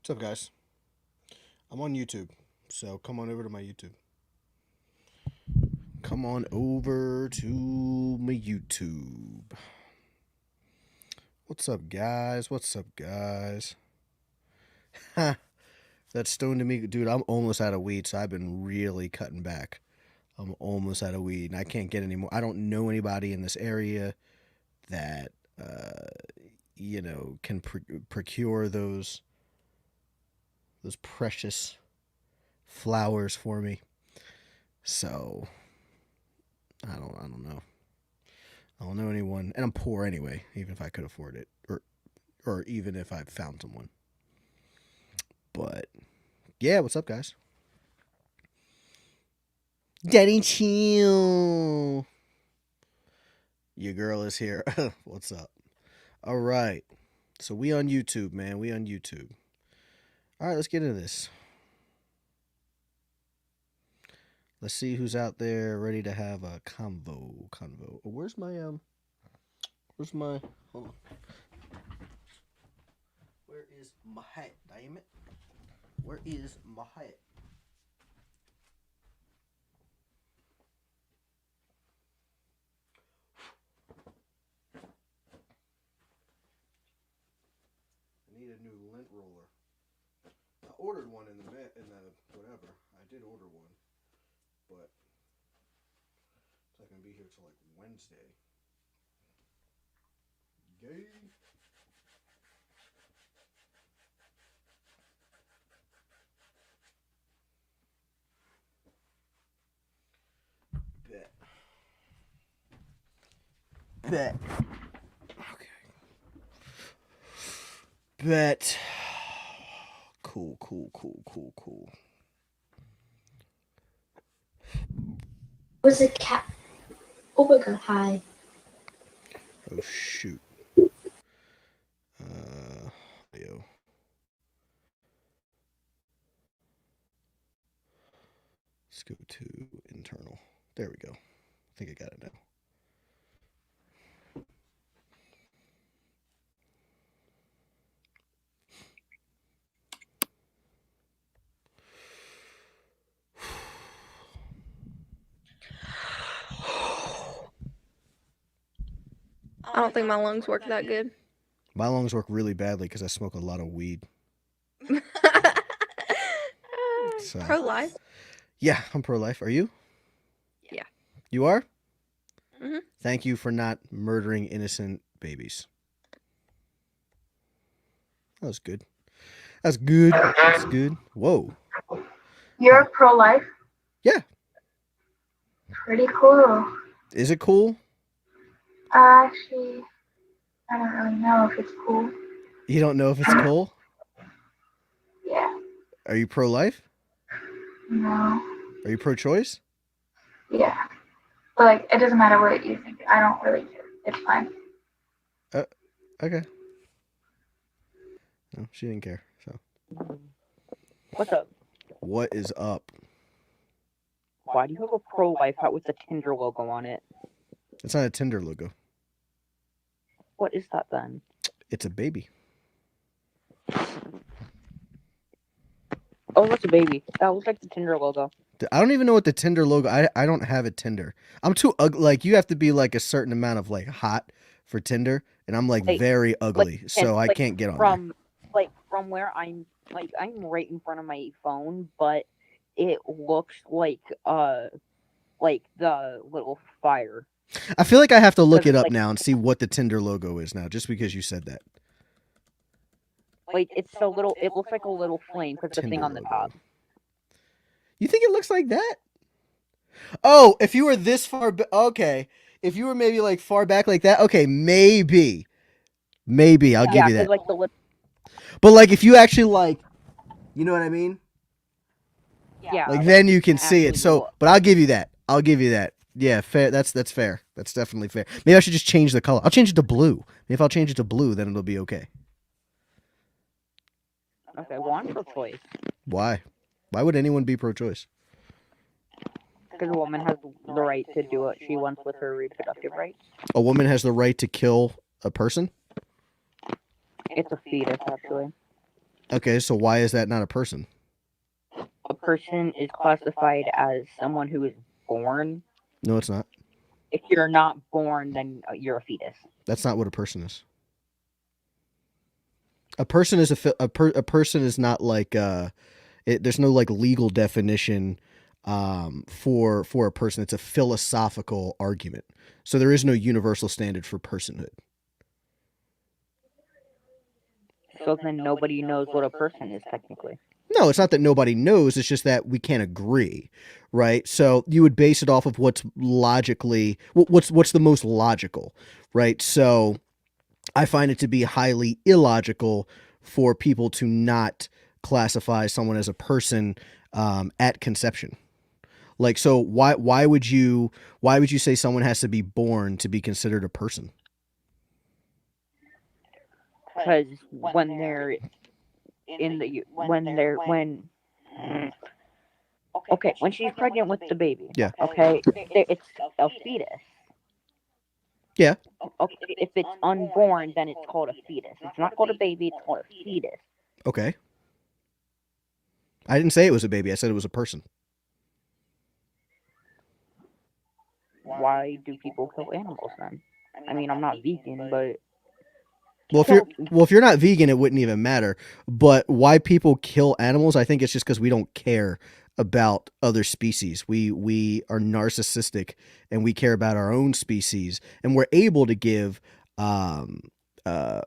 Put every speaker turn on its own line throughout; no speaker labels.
What's up, guys? I'm on YouTube, so come on over to my YouTube. Come on over to my YouTube. What's up, guys? What's up, guys? Ha! That stone to me, dude. I'm almost out of weed, so I've been really cutting back. I'm almost out of weed, and I can't get any more. I don't know anybody in this area that can procure those precious flowers for me. So I don't know. I don't know anyone, and I'm poor anyway. Even if I could afford it, or even if I found someone. But yeah, what's up, guys? Daddy chill. Your girl is here. What's up? All right. So we on YouTube, man. We on YouTube. All right, let's get into this. Let's see who's out there ready to have a convo. Oh, where's my hold on. Where is my hat? Damn it. Where is my hat? I need a new lint roller. I ordered one in the whatever. I did order one, but it's not gonna be here till like Wednesday. Yay! Bet. Bet. Okay. Bet. Cool.
Was a cat. Oh my god, hi.
Oh shoot. Yo. Let's go to internal. There we go. I think I got it now.
I don't think my lungs work that good.
My lungs work really badly because I smoke a lot of weed. So.
Pro-life?
Yeah, I'm pro-life. Are you?
Yeah.
You are?
Mm-hmm.
Thank you for not murdering innocent babies. That was good. That's good. That's good. Whoa.
You're pro-life?
Yeah.
Pretty cool.
Is it cool?
Actually, I don't really know if it's cool.
You don't know if it's cool?
Yeah.
Are you pro-life?
No.
Are you pro-choice?
Yeah. But like, it doesn't matter what you think. I don't really care. It's fine.
Okay. No, she didn't care. So.
What's up?
What is up?
Why do you have a pro-life hat with the Tinder logo on it?
It's not a Tinder logo.
What is that then?
It's a baby.
Oh, that's a baby. That looks like the Tinder logo.
I don't even know what the Tinder logo. I don't have a Tinder. I'm too ugly. Like you have to be like a certain amount of like hot for Tinder, and I'm like very ugly, so I can't get on there.
From where I'm right in front of my phone, but it looks like the little fire.
I feel like I have to look it up now and see what the Tinder logo is now, just because you said that.
Like it's so little. It looks like a little flame because the thing on the top.
You think it looks like that? Oh, if you were this far, okay. If you were maybe like far back like that, okay, maybe I'll give you that.
Like
but like if you actually like, you know what I mean?
Yeah.
Like then you can see it. So, but I'll give you that. Yeah, fair. That's fair. That's definitely fair. Maybe I should just change the color. I'll change it to blue. Maybe if I'll change it to blue, then it'll be okay.
Okay, well, I'm pro-choice.
Why? Why would anyone be pro-choice?
Because a woman has the right to do what she wants with her reproductive rights.
A woman has the right to kill a person?
It's a fetus, actually.
Okay, so why is that not a person?
A person is classified as someone who is born.
No, it's not.
If you're not born, then you're a fetus.
That's not what a person is. A person is a person is not like there's no like legal definition for a person. It's a philosophical argument. So there is no universal standard for personhood.
So then nobody knows what a person is technically.
No, it's not that nobody knows. It's just that we can't agree, right? So you would base it off of what's logically what's the most logical, right? So I find it to be highly illogical for people to not classify someone as a person at conception. Like, so why would you say someone has to be born to be considered a person?
Because when they're when okay, when she's pregnant with the baby,
Yeah.
okay, it's a fetus.
Yeah.
Okay, if it's unborn, then it's called a fetus. It's not called a baby, it's called a fetus.
Okay. I didn't say it was a baby. I said it was a person.
Why do people kill animals then? I mean, I'm not vegan, but
Well, if you're not vegan, it wouldn't even matter. But why people kill animals, I think it's just because we don't care about other species. We are narcissistic and we care about our own species, and we're able to give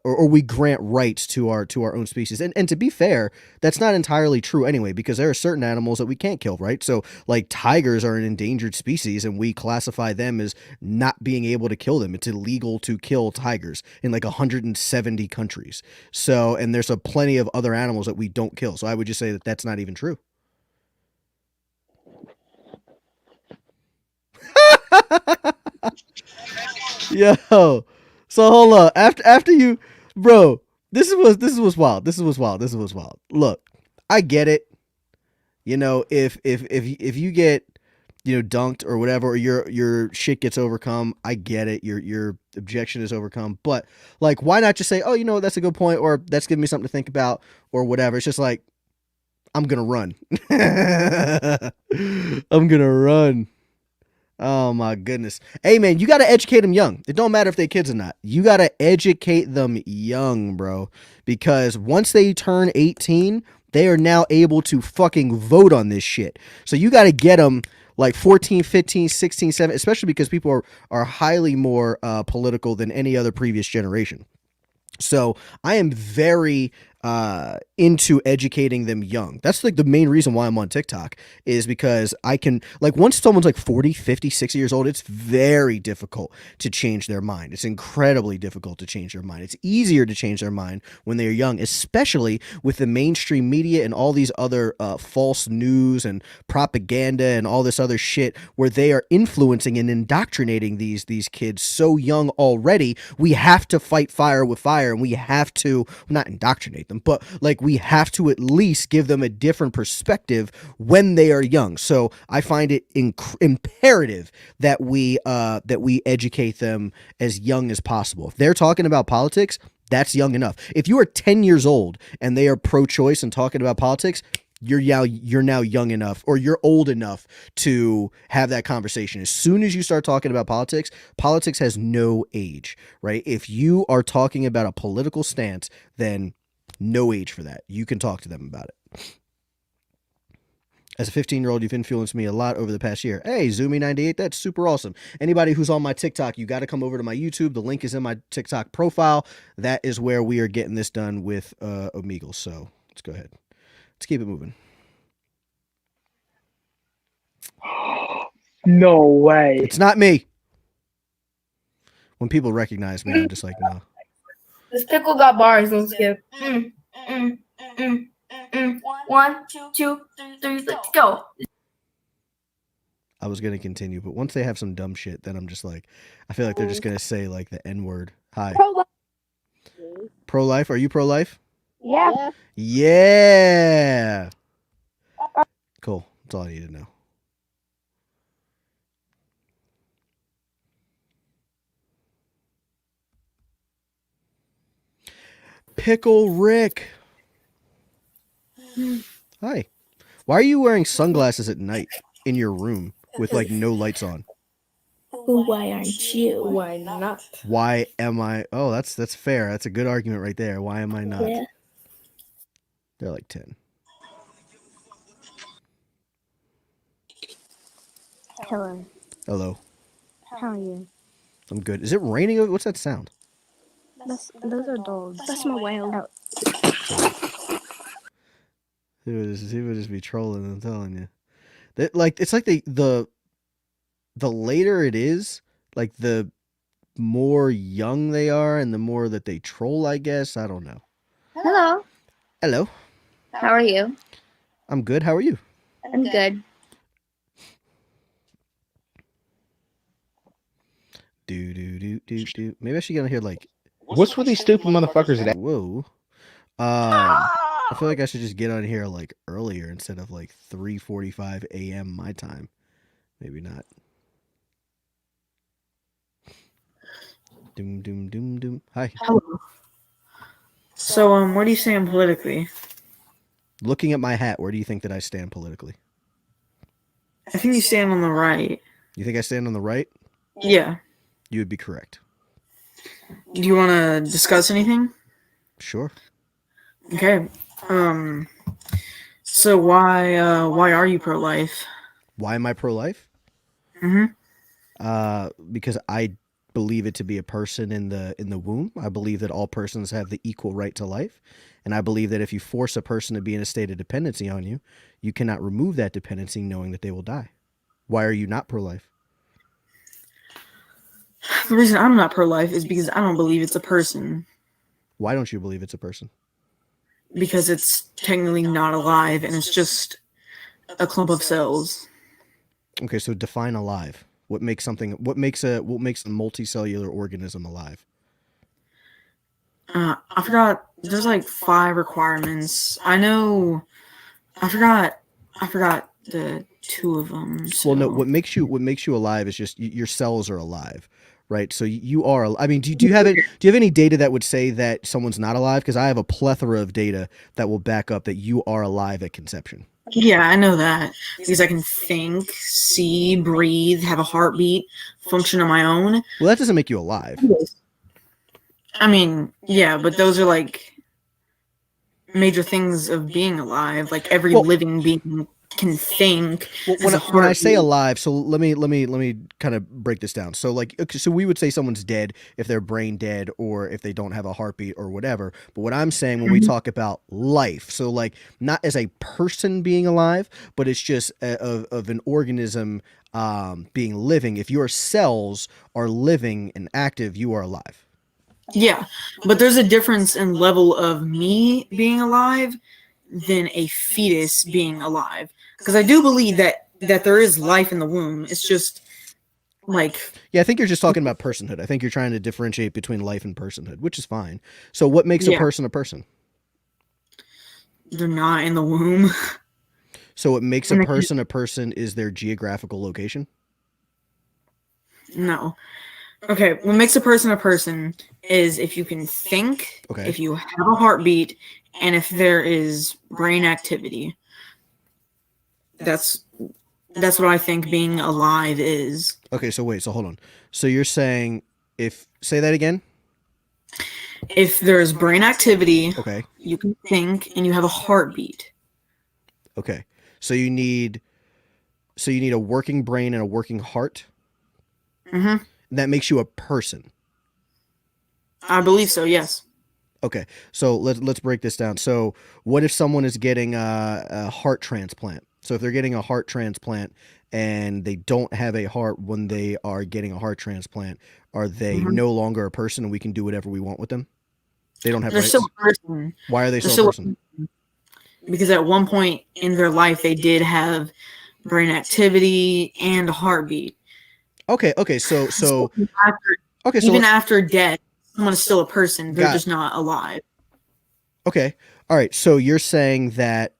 or we grant rights to our own species. And to be fair, that's not entirely true anyway, because there are certain animals that we can't kill, right? So like tigers are an endangered species and we classify them as not being able to kill them. It's illegal to kill tigers in like 170 countries. So, and there's a plenty of other animals that we don't kill. So I would just say that that's not even true. Yo, so hold up. After you, bro, this was wild. This was wild. Look, I get it. You know, if you get, you know, dunked or whatever, or your shit gets overcome, I get it. Your objection is overcome. But like, why not just say, oh, you know, that's a good point, or that's giving me something to think about, or whatever. It's just like, I'm gonna run. I'm gonna run. Oh my goodness. Hey man, you gotta educate them young. It don't matter if they kids or not. You gotta educate them young, bro. Because once they turn 18, they are now able to fucking vote on this shit. So you gotta get them like 14, 15, 16, 17, especially because people are highly more political than any other previous generation. So I am very into educating them young. That's like the main reason why I'm on TikTok, is because I can, like, once someone's like 40, 50, 60 years old, it's very difficult to change their mind. It's incredibly difficult to change their mind. It's easier to change their mind when they're young, especially with the mainstream media and all these other false news and propaganda and all this other shit, where they are influencing and indoctrinating these kids so young already. We have to fight fire with fire, and we have to not indoctrinate them, but like we have to at least give them a different perspective when they are young. So I find it imperative that we educate them as young as possible. If they're talking about politics, that's young enough. If you are 10 years old and they are pro-choice and talking about politics, you're now young enough, or you're old enough to have that conversation. As soon as you start talking about politics, politics has no age, right? If you are talking about a political stance, then no age for that. You can talk to them about it. As a 15-year-old, you've influenced me a lot over the past year. Hey, Zoomy98, that's super awesome. Anybody who's on my TikTok, you got to come over to my YouTube. The link is in my TikTok profile. That is where we are getting this done with Omegle. So let's go ahead. Let's keep it moving.
No way.
It's not me. When people recognize me, I'm just like, no.
This pickle got bars. Don't skip. 1, 2, 3, let's go.
I was going to continue, but once they have some dumb shit, then I'm just like, I feel like they're just going to say like the N-word. Hi. Pro-life? Are you pro-life?
Yeah.
Yeah. Cool. That's all I need to know. Pickle Rick. Hi. Why are you wearing sunglasses at night in your room with like no lights on?
Why aren't you?
Why not?
Why am I? Oh, that's fair. That's a good argument right there. Why am I not?
Yeah.
They're like 10.
Hello.
Hello.
How are you?
I'm good. Is it raining? What's that sound?
Those are dogs.
That's my whale.
He would just be trolling. I'm telling you. Like it's like the later it is, like the more young they are, and the more that they troll. I guess I don't know.
Hello.
Hello.
How are you?
I'm good. How are you?
I'm good.
Do. Maybe I should get on here like.
What's with these stupid motherfuckers that
Whoa. I feel like I should just get on here like earlier instead of like 3:45 a.m. my time. Maybe not. Doom. Hi.
Hello. So, where do you stand politically?
Looking at my hat, where do you think that I stand politically?
I think you stand on the right.
You think I stand on the right?
Yeah.
You would be correct.
Do you want to discuss anything?
Sure.
Okay. So why are you pro-life?
Why am I pro-life?
Mm-hmm.
Because I believe it to be a person in the womb. I believe that all persons have the equal right to life, and I believe that if you force a person to be in a state of dependency on you, you cannot remove that dependency knowing that they will die. Why are you not pro-life?
The reason I'm not pro-life is because I don't believe it's a person.
Why don't you believe it's a person?
Because it's technically not alive and it's just a clump of cells.
Okay, so define alive. What makes a multicellular organism alive?
I forgot. There's like 5 requirements. I forgot the 2 of them. So.
Well, no. What makes you alive is just your cells are alive, right? So you are. I mean, do you have any data that would say that someone's not alive? Because I have a plethora of data that will back up that you are alive at conception.
Yeah, I know that because I can think, see, breathe, have a heartbeat, function on my own.
Well, that doesn't make you alive.
I mean, yeah, but those are like major things of being alive. Like every living being can think.
Well, when I say alive, so let me kind of break this down. So like, okay, so we would say someone's dead if they're brain dead or if they don't have a heartbeat or whatever. But what I'm saying when we talk about life, so like not as a person being alive, but it's just of an organism being living. If your cells are living and active, you are alive.
Yeah, but there's a difference in level of me being alive than a fetus being alive. Because I do believe that there is life in the womb. It's just like...
Yeah, I think you're just talking about personhood. I think you're trying to differentiate between life and personhood, which is fine. So what makes a person a person?
They're not in the womb.
So what makes a person is their geographical location?
No. Okay, what makes a person is if you can think, if you have a heartbeat, and if there is brain activity. That's what I think being alive is.
Okay, so hold on. So you're saying say that again?
If there's brain activity,
okay,
you can think and you have a heartbeat.
Okay. So you need a working brain and a working heart?
Mm-hmm.
That makes you a person.
I believe so, yes.
Okay, so let's break this down. So what if someone is getting a heart transplant? So if they're getting a heart transplant and they don't have a heart when they are getting a heart transplant, are they no longer a person and we can do whatever we want with them? They don't have rights?
Still a person.
Why are they still a person?
Because at one point in their life they did have brain activity and a heartbeat.
Okay, so
after death, someone is still a person. They're just not alive.
Okay. All right. So you're saying that.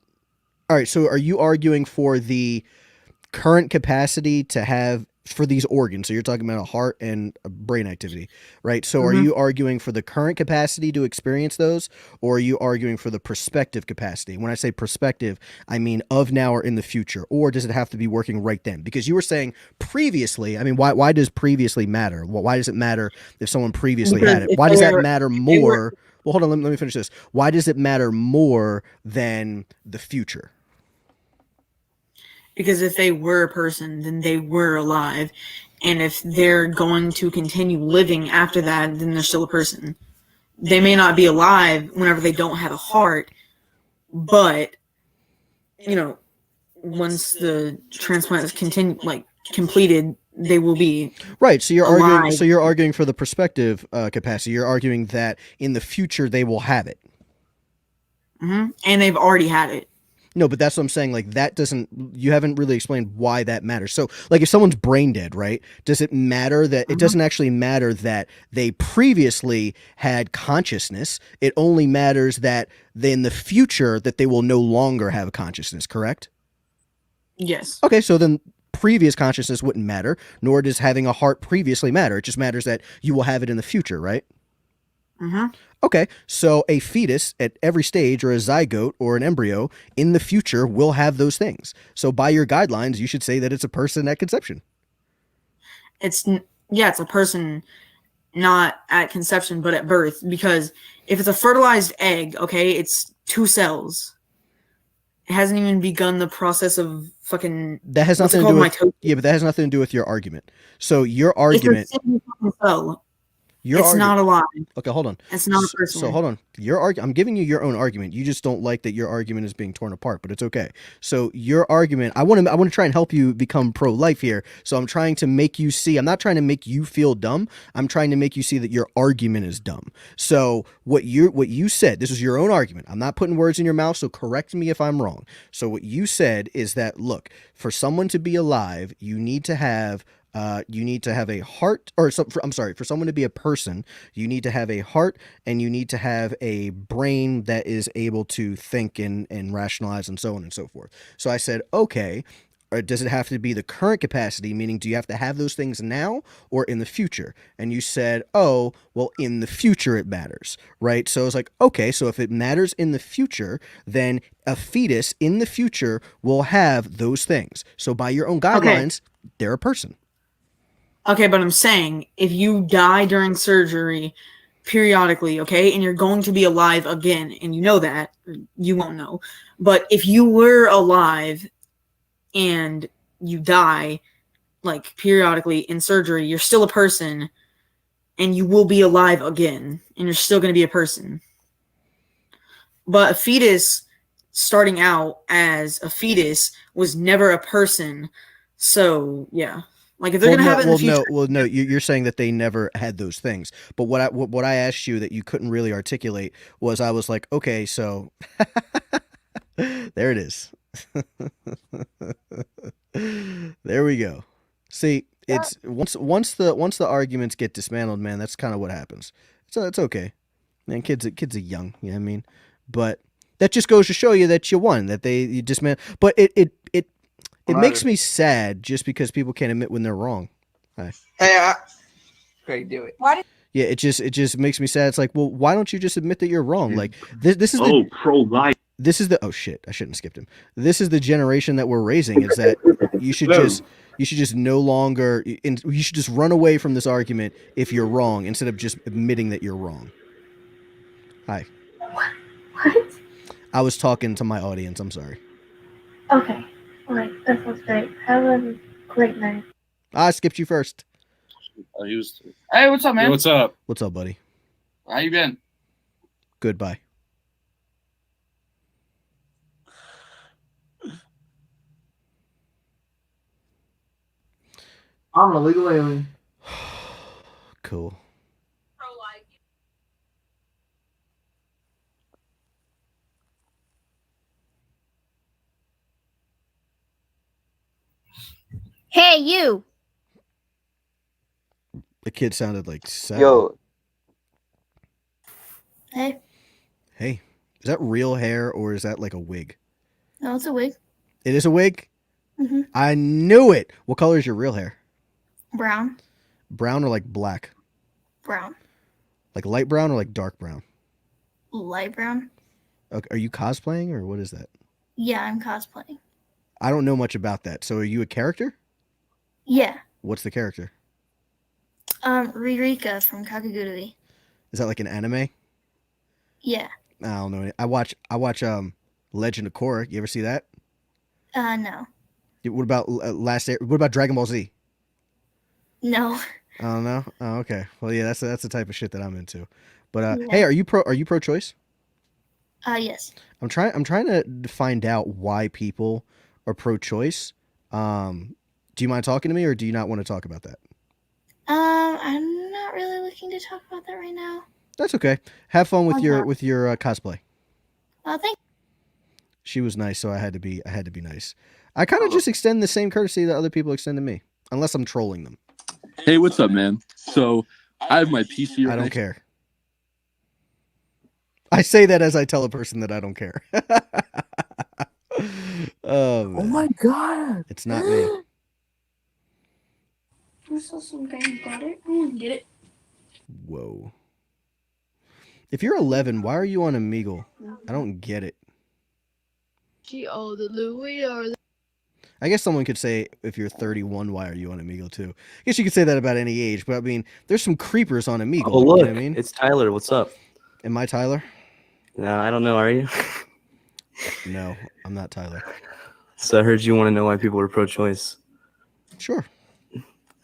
All right. So are you arguing for the current capacity to have for these organs. So you're talking about a heart and a brain activity, right? So are
Mhm.
you arguing for the current capacity to experience those, or are you arguing for the prospective capacity? When I say prospective, I mean of now or in the future, or does it have to be working right then? Because you were saying previously. I mean, why does previously matter? Why does it matter if someone previously
Because
had it?
if
Why does that
they're-
matter
if they were-
more? Well, hold on. Let me finish this. Why does it matter more than the future?
Because if they were a person, then they were alive. And if they're going to continue living after that, then they're still a person. They may not be alive whenever they don't have a heart, but, you know, once the transplant is completed, they will be
Right. So you're arguing.
alive.
So you're arguing for the prospective capacity. You're arguing that in the future they will have it.
And they've already had it.
No, but that's what I'm saying. Like that doesn't. You haven't really explained why that matters. So, like, if someone's brain dead, right? Does it matter that it doesn't actually matter that they previously had consciousness? It only matters that in the future that they will no longer have consciousness. Correct?
Yes.
Okay. So then previous consciousness wouldn't matter, nor does having a heart previously matter. It just matters that you will have it in the future, right? Okay, so a fetus at every stage, or a zygote or an embryo in the future will have those things. So by your guidelines, you should say that it's a person at conception.
It's a person not at conception but at birth, because if it's a fertilized egg, okay, it's 2 cells. It hasn't even begun the process of fucking
That has
what's it
nothing to
called,
do with
mitosis.
yeah, but that has nothing to do with your argument. So your
It's
argument,
a single fucking cell.
your
It's not alive.
Okay, hold on.
It's not a person.
So hold on. I'm giving you your own argument. You just don't like that your argument is being torn apart, but it's okay. So your argument, I want to try and help you become pro-life here. So I'm trying to make you see. I'm not trying to make you feel dumb. I'm trying to make you see that your argument is dumb. So what you said, this was your own argument. I'm not putting words in your mouth, so correct me if I'm wrong. So what you said is that, look, for someone to be alive, you need to have a heart, or for someone to be a person, you need to have a heart and you need to have a brain that is able to think and rationalize and so on and so forth. So I said, okay, or does it have to be the current capacity? Meaning, do you have to have those things now or in the future? And you said, oh, well, in the future it matters, right? So I was like, okay, so if it matters in the future, then a fetus in the future will have those things. So by your own guidelines, they're a person.
Okay, but I'm saying if you die during surgery periodically, okay, and you're going to be alive again, and you know that, you won't know. But if you were alive and you die, like, periodically in surgery, you're still a person, and you will be alive again, and you're still going to be a person. But a fetus starting out as a fetus was never a person, so, yeah. Like, if they're going to have it in the future...
No, you're saying that they never had those things. But what I asked you that you couldn't really articulate was, I was like, okay, so there it is. There we go. See, it's once the arguments get dismantled, man, that's kind of what happens. So it's okay. Man, kids are young, you know what I mean? But that just goes to show you that you won, that you dismantled. But it makes me sad just because people can't admit when they're wrong.
Okay, do it.
Yeah, it just makes me sad. It's like, well, why don't you just admit that you're wrong? Like this is the
pro-life.
This is the oh shit, I shouldn't have skipped him. This is the generation that we're raising. Is that you should just no longer, you should just run away from this argument if you're wrong instead of just admitting that you're wrong. Hi.
What?
I was talking to my audience. I'm sorry.
Okay. Alright, that sounds great. Have a great night.
I skipped you first.
Hey, what's up, man?
Hey, what's up?
What's up, buddy?
How you been?
Goodbye.
I'm an illegal alien.
Cool.
Hey, you.
The kid sounded like sad.
Yo.
Hey.
Hey, is that real hair or is that like a wig?
No, it's a wig.
It is a wig?
Mm-hmm.
I knew it. What color is your real hair?
Brown.
Brown or like black?
Brown.
Like light brown or like dark brown?
Light brown.
Okay, are you cosplaying or what is that?
Yeah, I'm cosplaying.
I don't know much about that. So are you a character?
Yeah.
What's the character?
Ririka from Kakagurui.
Is that like an anime?
Yeah.
I don't know. I watch Legend of Korra. You ever see that?
No.
What about what about Dragon Ball Z?
No.
I don't know. Oh, okay. Well, yeah, that's the type of shit that I'm into. But
Yeah.
hey, are you pro-choice?
Yes.
I'm trying to find out why people are pro-choice. Do you mind talking to me, or do you not want to talk about that?
I'm not really looking to talk about that right now.
That's okay. Have fun with
Okay.
your cosplay.
Thank.
She was nice, so I had to be nice. I kind of just extend the same courtesy that other people extend to me, unless I'm trolling them.
Hey, what's up, man? So I have my PC.
I don't care. I say that as I tell a person that I don't care. Oh
my god!
It's not me.
You saw some green butter? Get it?
Whoa. If you're 11, why are you on Omegle? I don't get it. I guess someone could say if you're 31, why are you on Omegle too? I guess you could say that about any age, but I mean, there's some creepers on Omegle.
Oh, look,
you know what I mean?
It's Tyler. What's up?
Am I Tyler?
No, I don't know. Are you?
No, I'm not Tyler.
So I heard you want to know why people are pro-choice.
Sure.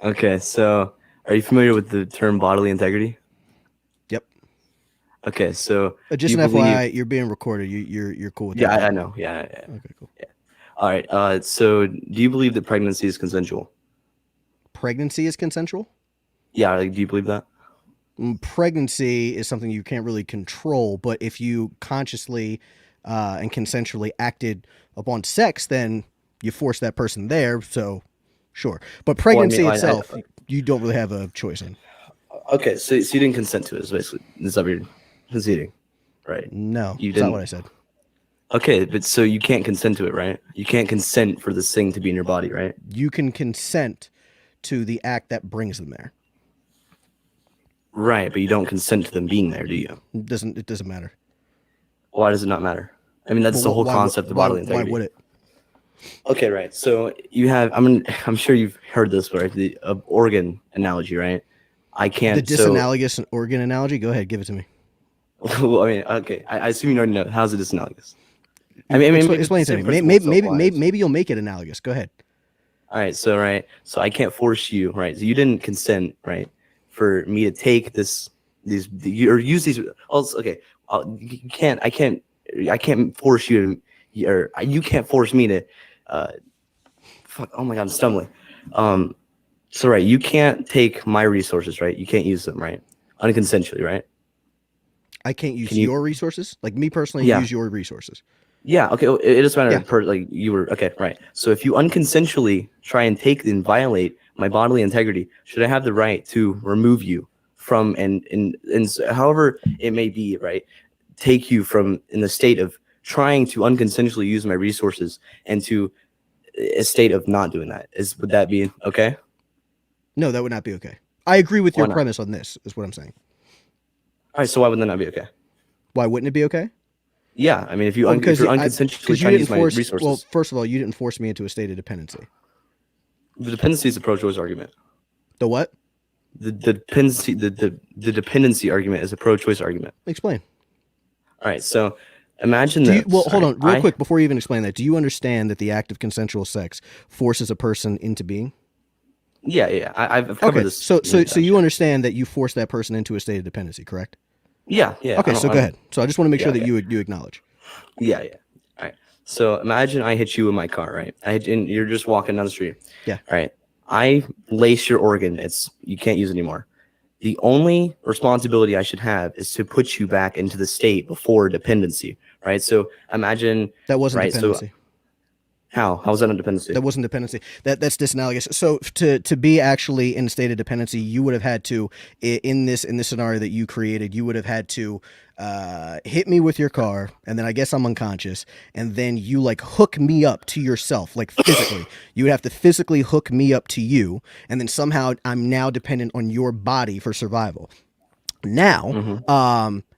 Okay, so are you familiar with the term bodily integrity?
Yep.
Okay, so
Just
do
an
you believe-
FYI, you're being recorded. You're cool with
Yeah,
that.
I know. Yeah.
Okay, cool.
Yeah. All right. So do you believe that pregnancy is consensual?
Pregnancy is consensual?
Yeah. Like, do you believe that?
Pregnancy is something you can't really control, but if you consciously and consensually acted upon sex, then you force that person there. So, sure. But pregnancy itself, you don't really have a choice in.
Okay, so you didn't consent to it. Is basically is that what you're conceding, right?
No,
you
that's
didn't.
not what I said.
Okay, but so you can't consent to it, right? You can't consent for this thing to be in your body, right?
You can consent to the act that brings them there.
Right, but you don't consent to them being there, do you?
It doesn't matter.
Why does it not matter? I mean, that's
Well,
the whole
why-
concept of
why-
bodily integrity.
Why would it?
Okay, right. So you have, I'm sure you've heard this, right? The organ analogy, right? I can't.
The disanalogous organ analogy? Go ahead, give it to me.
Well, I mean, okay. I assume you already know. How's it disanalogous?
Explain to me. Maybe you'll make it analogous. Go ahead.
All right. So I can't force you, right? So you didn't consent, right, for me to take these or use these. Also, okay. You can't. I can't force you to, or you can't force me to. Fuck. Oh my God, I'm stumbling. So right, you can't take my resources, right? You can't use them, right? Unconsensually, right?
I can't use your resources? Like me personally,
Yeah.
use your resources.
Yeah, okay. It doesn't matter.
Yeah.
Like you were okay, right? So if you unconsensually try and take and violate my bodily integrity, should I have the right to remove you from and however it may be, right? Take you from in the state of trying to unconsensually use my resources and to a state of not doing that. Would that be okay?
No, that would not be okay. I agree with
Why
your
not?
premise on this, is what I'm saying.
All right, so why would that not be okay?
Why wouldn't it be okay?
Yeah, I mean, if you're
you
unconsensually trying to use my resources,
well, first of all, you didn't force me into a state of dependency.
the dependency is a pro-choice argument.
The what?
The dependency argument is a pro-choice argument.
Explain.
All right, so imagine that.
Hold on, real quick before you even explain that. Do you understand that the act of consensual sex forces a person into being?
Yeah. I've covered this.
So you understand that you force that person into a state of dependency, correct?
Yeah.
Okay, so go ahead. So I just want to make sure that you acknowledge.
Yeah. All right. So imagine I hit you in my car, right? And you're just walking down the street.
Yeah.
All right. I lace your organ. You can't use it anymore. The only responsibility I should have is to put you back into the state before dependency, right? So imagine
that wasn't
right,
dependency.
How was that a dependency?
That wasn't dependency. That's disanalogous. So to be actually in a state of dependency, you would have had to in this scenario that you created, you would have had to hit me with your car, and then I guess I'm unconscious, and then you like hook me up to yourself, like physically. You would have to physically hook me up to you, and then somehow I'm now dependent on your body for survival. Now,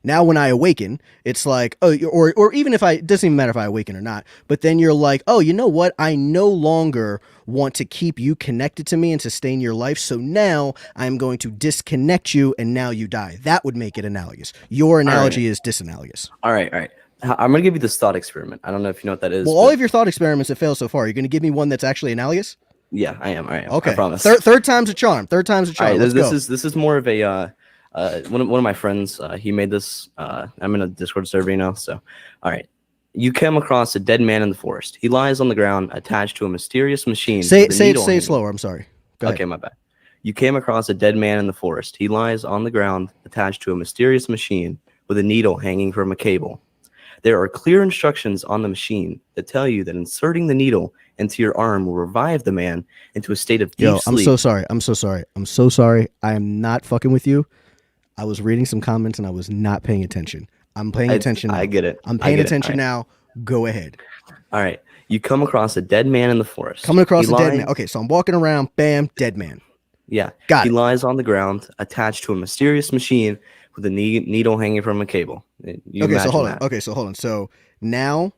now when I awaken, it's like, oh, or even if it doesn't even matter if I awaken or not, but then you're like, oh, you know what? I no longer want to keep you connected to me and sustain your life. So now I'm going to disconnect you and now you die. That would make it analogous. Your analogy is disanalogous.
All right. I'm going to give you this thought experiment. I don't know if you know what that is.
Well, all of your thought experiments have failed so far. You're going to give me one that's actually analogous?
Yeah, I am.
Okay.
I promise.
Third time's a charm. All right,
this is more of a one of my friends, he made this. I'm in a Discord server, you know. So, all right, you came across a dead man in the forest. He lies on the ground, attached to a mysterious machine.
Say it slower. I'm sorry. Go ahead.
Okay, my bad. You came across a dead man in the forest. He lies on the ground, attached to a mysterious machine with a needle hanging from a cable. There are clear instructions on the machine that tell you that inserting the needle into your arm will revive the man into a state of deep sleep.
I'm so sorry. I am not fucking with you. I was reading some comments and I was not paying attention. I'm paying attention now.
I get it.
I'm paying attention now. Go ahead.
All right. You come across a dead man in the forest.
Dead man. Okay, so I'm walking around. Bam, dead man.
Yeah.
Got it.
He lies on the ground, attached to a mysterious machine with a needle hanging from a cable.
So hold on. So now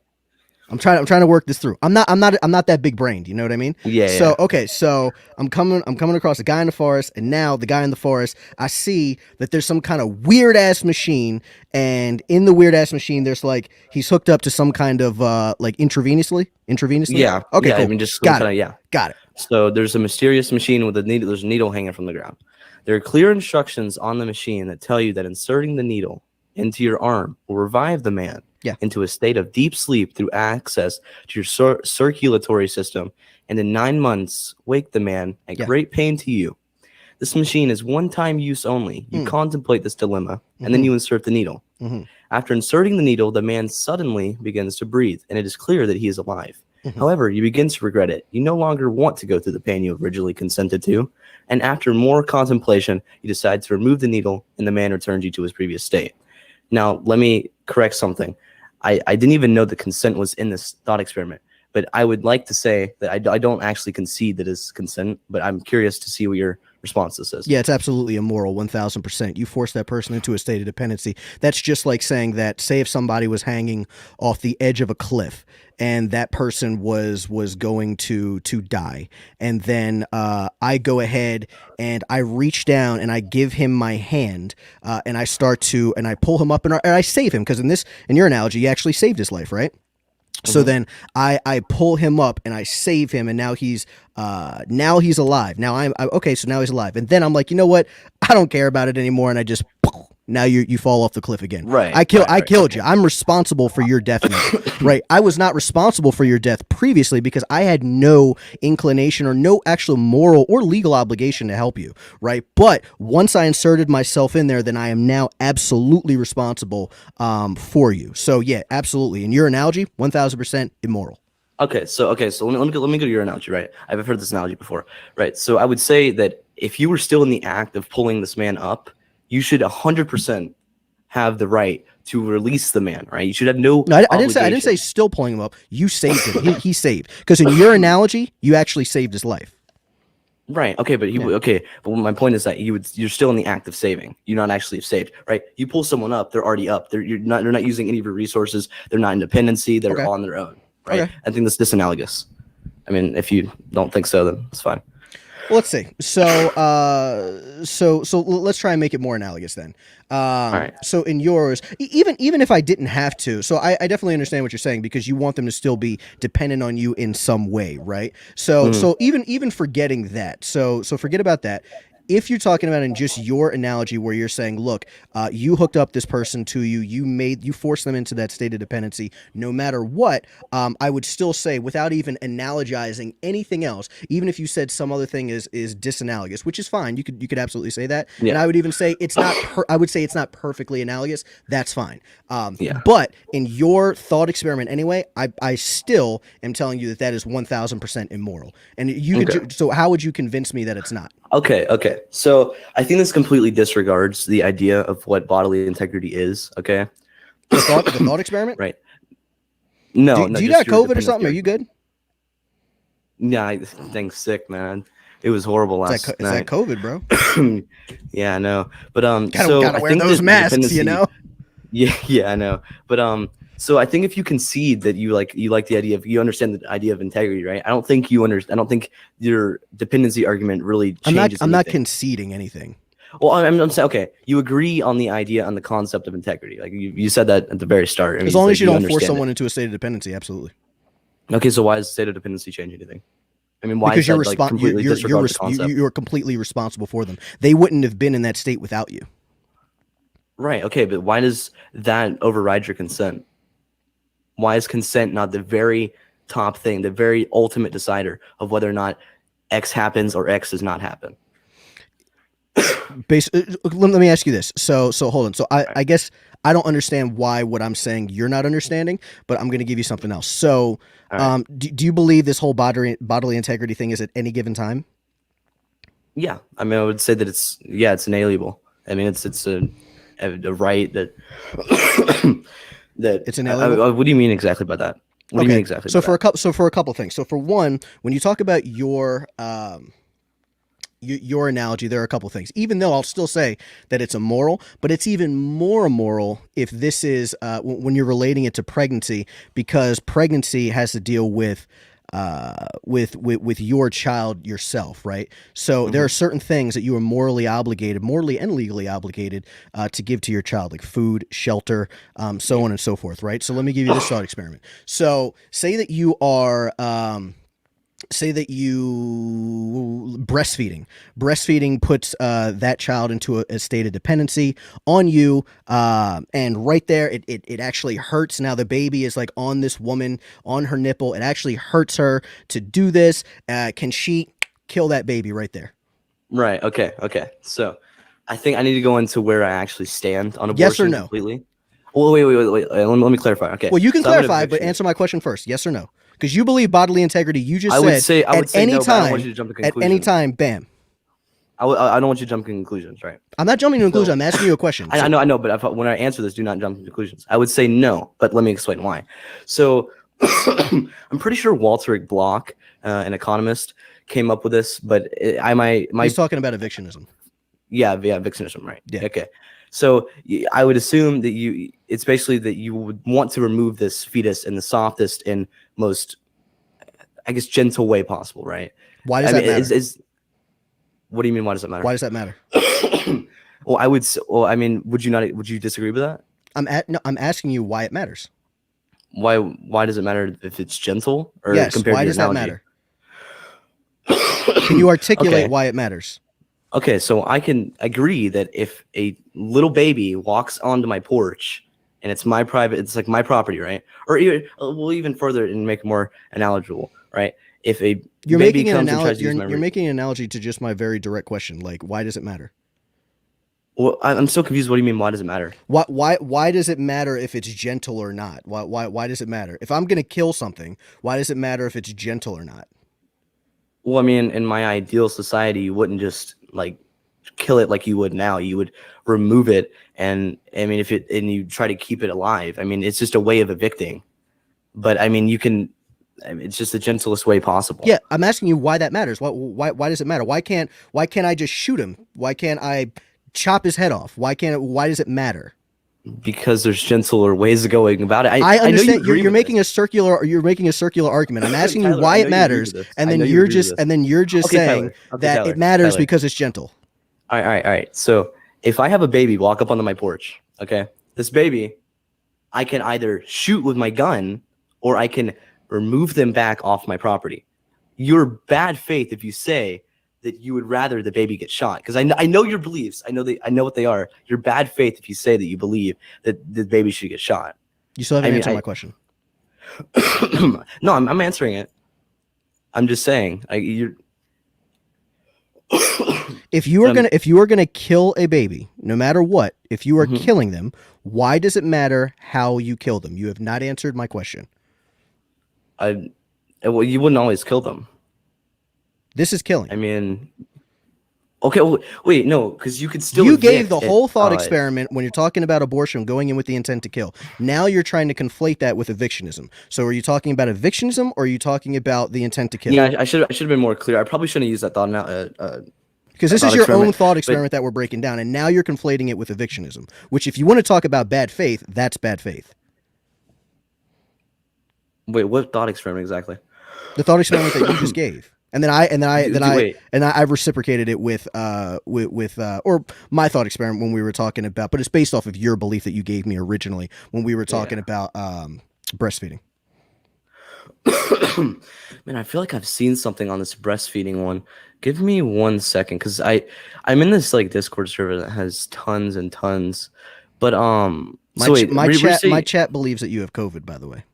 I'm trying to work this through. I'm not that big brained, you know what I mean?
Yeah.
So I'm coming across a guy in the forest, and now the guy in the forest, I see that there's some kind of weird ass machine, and in the weird ass machine there's like he's hooked up to some kind of like intravenously.
Yeah.
Okay,
yeah,
cool.
I mean, just
Got it.
So there's a mysterious machine with there's a needle hanging from the ground. There are clear instructions on the machine that tell you that inserting the needle into your arm will revive the man into a state of deep sleep through access to your circulatory system, and in 9 months wake the man at great pain to you. This machine is one-time use only. You contemplate this dilemma, and then you insert the needle. After inserting the needle, the man suddenly begins to breathe, and it is clear that he is alive. However, you begin to regret it. You no longer want to go through the pain you originally consented to, and after more contemplation, you decide to remove the needle, and the man returns you to his previous state. Now, let me correct something. I didn't even know the consent was in this thought experiment, but I would like to say that I don't actually concede that it's consent, but I'm curious to see what your response to this is.
Yeah, it's absolutely immoral, 1,000%. You force that person into a state of dependency. That's just like saying that, say if somebody was hanging off the edge of a cliff and that person was going to die, and then I go ahead and I reach down and I give him my hand, and I pull him up and I save him, because in your analogy, you actually saved his life, right? So then I pull him up and I save him, and now he's alive. Now okay, so now he's alive. And then I'm like, you know what? I don't care about it anymore, and I just now you fall off the cliff again.
Right.
I killed you. I'm responsible for your death now. Right. I was not responsible for your death previously because I had no inclination or no actual moral or legal obligation to help you. Right. But once I inserted myself in there, then I am now absolutely responsible for you. So yeah, absolutely. In your analogy, 1,000% immoral.
Okay, so let me go to your analogy, right? I've heard this analogy before, right? So I would say that if you were still in the act of pulling this man up, you should 100% have the right to release the man, right? You should have no.
I didn't say still pulling him up. You saved him. He saved, because in your analogy, you actually saved his life.
Right. Okay, but but my point is that you're still in the act of saving. You're not actually saved, right? You pull someone up, they're already up. They're not using any of your resources. They're not in dependency. They're on their own, right? Okay. I think that's disanalogous. I mean, if you don't think so, then it's fine.
Well, let's see. So let's try and make it more analogous then.
All right.
So in yours, even if I didn't have to, so I definitely understand what you're saying, because you want them to still be dependent on you in some way, right? So even forgetting that, so forget about that. if you're talking about in just your analogy where you're saying, look, you hooked up this person to you, you forced them into that state of dependency, no matter what, I would still say, without even analogizing anything else, even if you said some other thing is disanalogous, which is fine, you could absolutely say that, and I would even say it's not. I would say it's not perfectly analogous. That's fine. But in your thought experiment, anyway, I still am telling you that is 1,000% immoral, and you could. So how would you convince me that it's not?
Okay. So I think this completely disregards the idea of what bodily integrity is. Okay.
The thought experiment,
right? No.
Do you got COVID or something? Are you good?
Yeah, I think sick, man. It was horrible last night.
It's that COVID, bro.
Yeah, I know. But
gotta wear those masks, you know.
Yeah, I know. But so I think if you concede that you like the idea of, you understand the idea of integrity, right? I don't think your dependency argument really changes.
I'm not conceding anything.
Well, I'm saying, okay, you agree on the idea, on the concept of integrity. Like you said that at the very start.
As long as you don't force someone into a state of dependency, absolutely.
Okay, so why does state of dependency change anything? I mean, why?
Because
you're
completely responsible for them. They wouldn't have been in that state without you.
Right. Okay, but why does that override your consent? Why is consent not the very top thing, the very ultimate decider of whether or not X happens or X does not happen?
Let me ask you this. So hold on. So I guess I don't understand why what I'm saying you're not understanding, but I'm going to give you something else. So do you believe this whole bodily integrity thing is at any given time?
Yeah. I mean, I would say that it's inalienable. I mean, it's a right that that
it's inalienable.
What do you mean exactly by that? What do you mean exactly?
So for a couple things. So for one, when you talk about your analogy, there are a couple things. Even though I'll still say that it's immoral, but it's even more immoral if this is when you're relating it to pregnancy, because pregnancy has to deal with your child yourself, right? So there are certain things that you are morally and legally obligated to give to your child, like food, shelter, so on and so forth, right? So let me give you this thought experiment. So say that you are breastfeeding puts that child into a state of dependency on you, and right there it actually hurts. Now the baby is like on this woman, on her nipple. It actually hurts her to do this. Can she kill that baby right there?
Right. Okay. So I think I need to go into where I actually stand on abortion.
Yes or no?
Completely. Well, wait. Let me clarify. Okay.
Well, you can clarify, but answer my question first. Yes or no? Because you believe bodily integrity. You just said
I would say
any
no,
time.
I don't want you to jump to conclusions.
At any time, bam.
I don't want you to jump to conclusions, right?
I'm not jumping to conclusions. I'm asking you a question.
I know, but when I answer this, do not jump to conclusions. I would say no, but let me explain why. So I'm pretty sure Walter Block, an economist, came up with this, but
he's talking about evictionism.
Yeah, evictionism, right?
Yeah.
Okay. So I would assume that it's basically that you would want to remove this fetus in the softest and most, I guess, gentle way possible, right?
Why does that matter?
What do you mean? Why does that matter?
Why does that matter?
Well, I mean, would you disagree with that?
I'm asking you why it matters.
Why does it matter if it's gentle? Or
yes.
Compared
why
to
does
your
that
analogy?
matter? Can you articulate why it matters?
Okay, so I can agree that if a little baby walks onto my porch and it's my property, right? Or we'll even further and make it more analogical, right? If a baby comes and tries to use my
you're making an analogy to just my very direct question, like why does it matter?
Well, I'm so confused. What do you mean? Why does it matter?
Why does it matter if it's gentle or not? Why does it matter? If I'm gonna kill something, why does it matter if it's gentle or not?
Well, I mean, in my ideal society, you wouldn't just like kill it like you would now. You would remove it, and I mean, and you try to keep it alive. I mean, it's just a way of evicting. But I mean, it's just the gentlest way possible.
Yeah, I'm asking you why that matters. Why does it matter? Why can't I just shoot him? Why can't I chop his head off? Why does it matter?
Because there's gentler ways of going about it.
I understand. You're making a circular argument. I'm asking you why it matters, and then you're just saying that it matters because it's gentle.
All right. So if I have a baby walk up onto my porch, okay, this baby, I can either shoot with my gun or I can remove them back off my property. You're bad faith if you say that you would rather the baby get shot. Because I know your beliefs. I know what they are. You're bad faith if you say that you believe that the baby should get shot.
You still haven't answered my question.
No, I'm answering it. I'm just saying.
If you are gonna kill a baby, no matter what, if you are killing them, why does it matter how you kill them? You have not answered my question.
Well, you wouldn't always kill them.
This is killing.
I mean, okay, well, wait, no, because you could still.
You gave the whole thought experiment when you're talking about abortion, going in with the intent to kill. Now you're trying to conflate that with evictionism. So are you talking about evictionism, or are you talking about the intent to kill?
Yeah, I should have been more clear. I probably shouldn't have used that thought now.
Because this is your own thought experiment that we're breaking down, and now you're conflating it with evictionism. Which, if you want to talk about bad faith, that's bad faith.
Wait, what thought experiment exactly?
The thought experiment that you just gave. And then I reciprocated it with or my thought experiment when we were talking about, but it's based off of your belief that you gave me originally when we were talking about breastfeeding.
Man, I feel like I've seen something on this breastfeeding one. Give me 1 second, because I'm in this like Discord server that has tons and tons. But
my chat believes that you have COVID, by the way.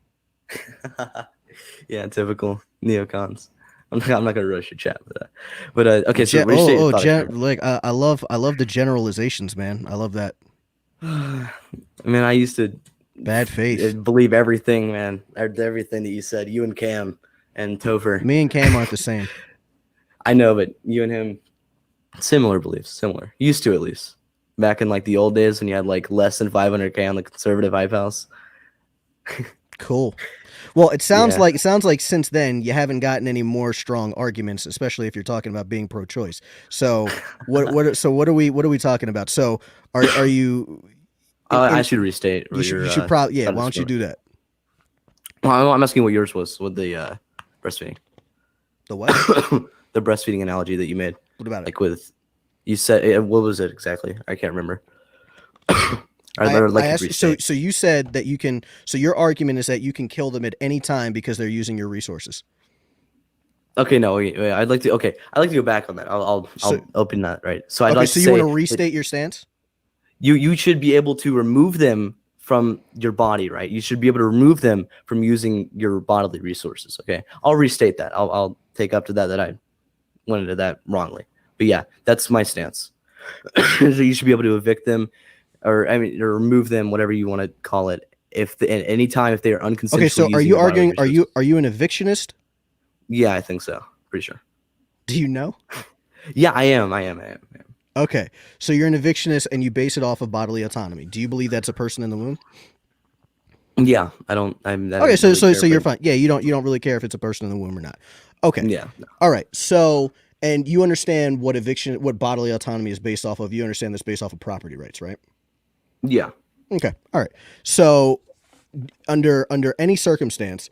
Yeah, typical neocons. I'm not gonna rush your chat for that. But okay, so
I love the generalizations, man. I love that.
I mean, I used to
bad faith
believe everything, man. Everything that you said. You and Cam and Topher.
Me and Cam aren't the same.
I know, but you and him, similar beliefs. Similar. Used to, at least. Back in like the old days when you had like less than 500K on the conservative hype house.
Cool. Well, it sounds like since then you haven't gotten any more strong arguments, especially if you're talking about being pro-choice. So what are we talking about? So are you?
I should restate.
You should probably Why don't you do that?
Well, I'm asking what yours was with the breastfeeding.
The what?
The breastfeeding analogy that you made.
What about it?
Like you said, what was it exactly? I can't remember.
I asked you, so you said that you can. So your argument is that you can kill them at any time because they're using your resources.
Okay, no, wait, I'd like to go back on that. I'll open that, right. So I'd like to say,
you want to restate your stance?
You should be able to remove them from your body, right? You should be able to remove them from using your bodily resources. Okay, I'll restate that. I'll take up to that I went into that wrongly. But yeah, that's my stance. So you should be able to evict them, or remove them, whatever you want to call it, at any time if they are unconsensual. Okay,
so are you arguing? Are you an evictionist?
Yeah, I think so. Pretty sure.
Do you know?
Yeah, I am.
Okay, so you're an evictionist and you base it off of bodily autonomy. Do you believe that's a person in the womb?
Yeah, I don't.
Okay, so you're fine. Yeah, you don't really care if it's a person in the womb or not. Okay.
Yeah. No.
All right. So, and you understand what bodily autonomy is based off of. You understand that's based off of property rights, right?
Yeah.
Okay. All right. So, under any circumstance,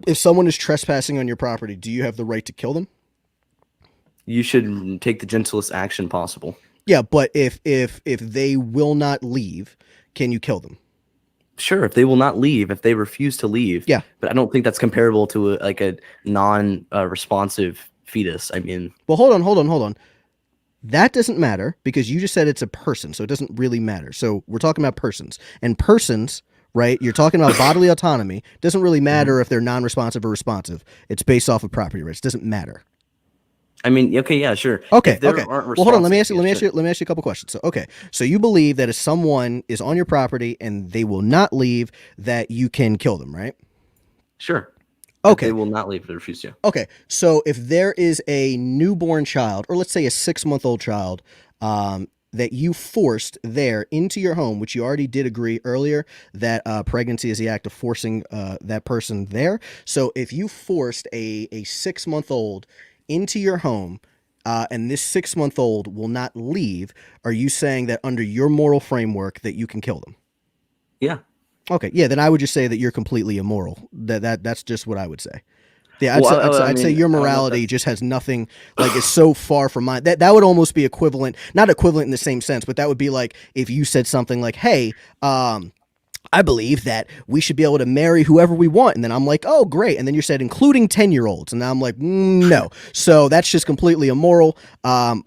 if someone is trespassing on your property, do you have the right to kill them?
You should take the gentlest action possible.
Yeah, but if they will not leave, can you kill them?
Sure, if they will not leave, if they refuse to leave.
Yeah.
But I don't think that's comparable to a non-responsive fetus. I mean.
Well, hold on. That doesn't matter because you just said it's a person, so it doesn't really matter. So we're talking about persons. And persons, right, you're talking about bodily autonomy. It doesn't really matter if they're non-responsive or responsive. It's based off of property rights. It doesn't matter.
I mean, okay, yeah, sure.
Okay. Well, hold on. Let me ask you a couple questions. So, okay. So you believe that if someone is on your property and they will not leave, that you can kill them, right?
Sure.
Okay.
They will not leave if they refuse to.
Okay. So if there is a newborn child, or let's say a 6-month-old child, that you forced there into your home, which you already did agree earlier that pregnancy is the act of forcing that person there. So if you forced a 6-month-old into your home, and this 6-month-old will not leave, are you saying that under your moral framework that you can kill them?
Yeah.
Okay. Yeah. Then I would just say that you're completely immoral. That's just what I would say. Yeah. I'd say your morality just has nothing, like, it's so far from mine. That would almost be equivalent, not equivalent in the same sense, but that would be like if you said something like, hey, I believe that we should be able to marry whoever we want. And then I'm like, oh, great. And then you said, including 10-year-olds. And now I'm like, no. So that's just completely immoral. I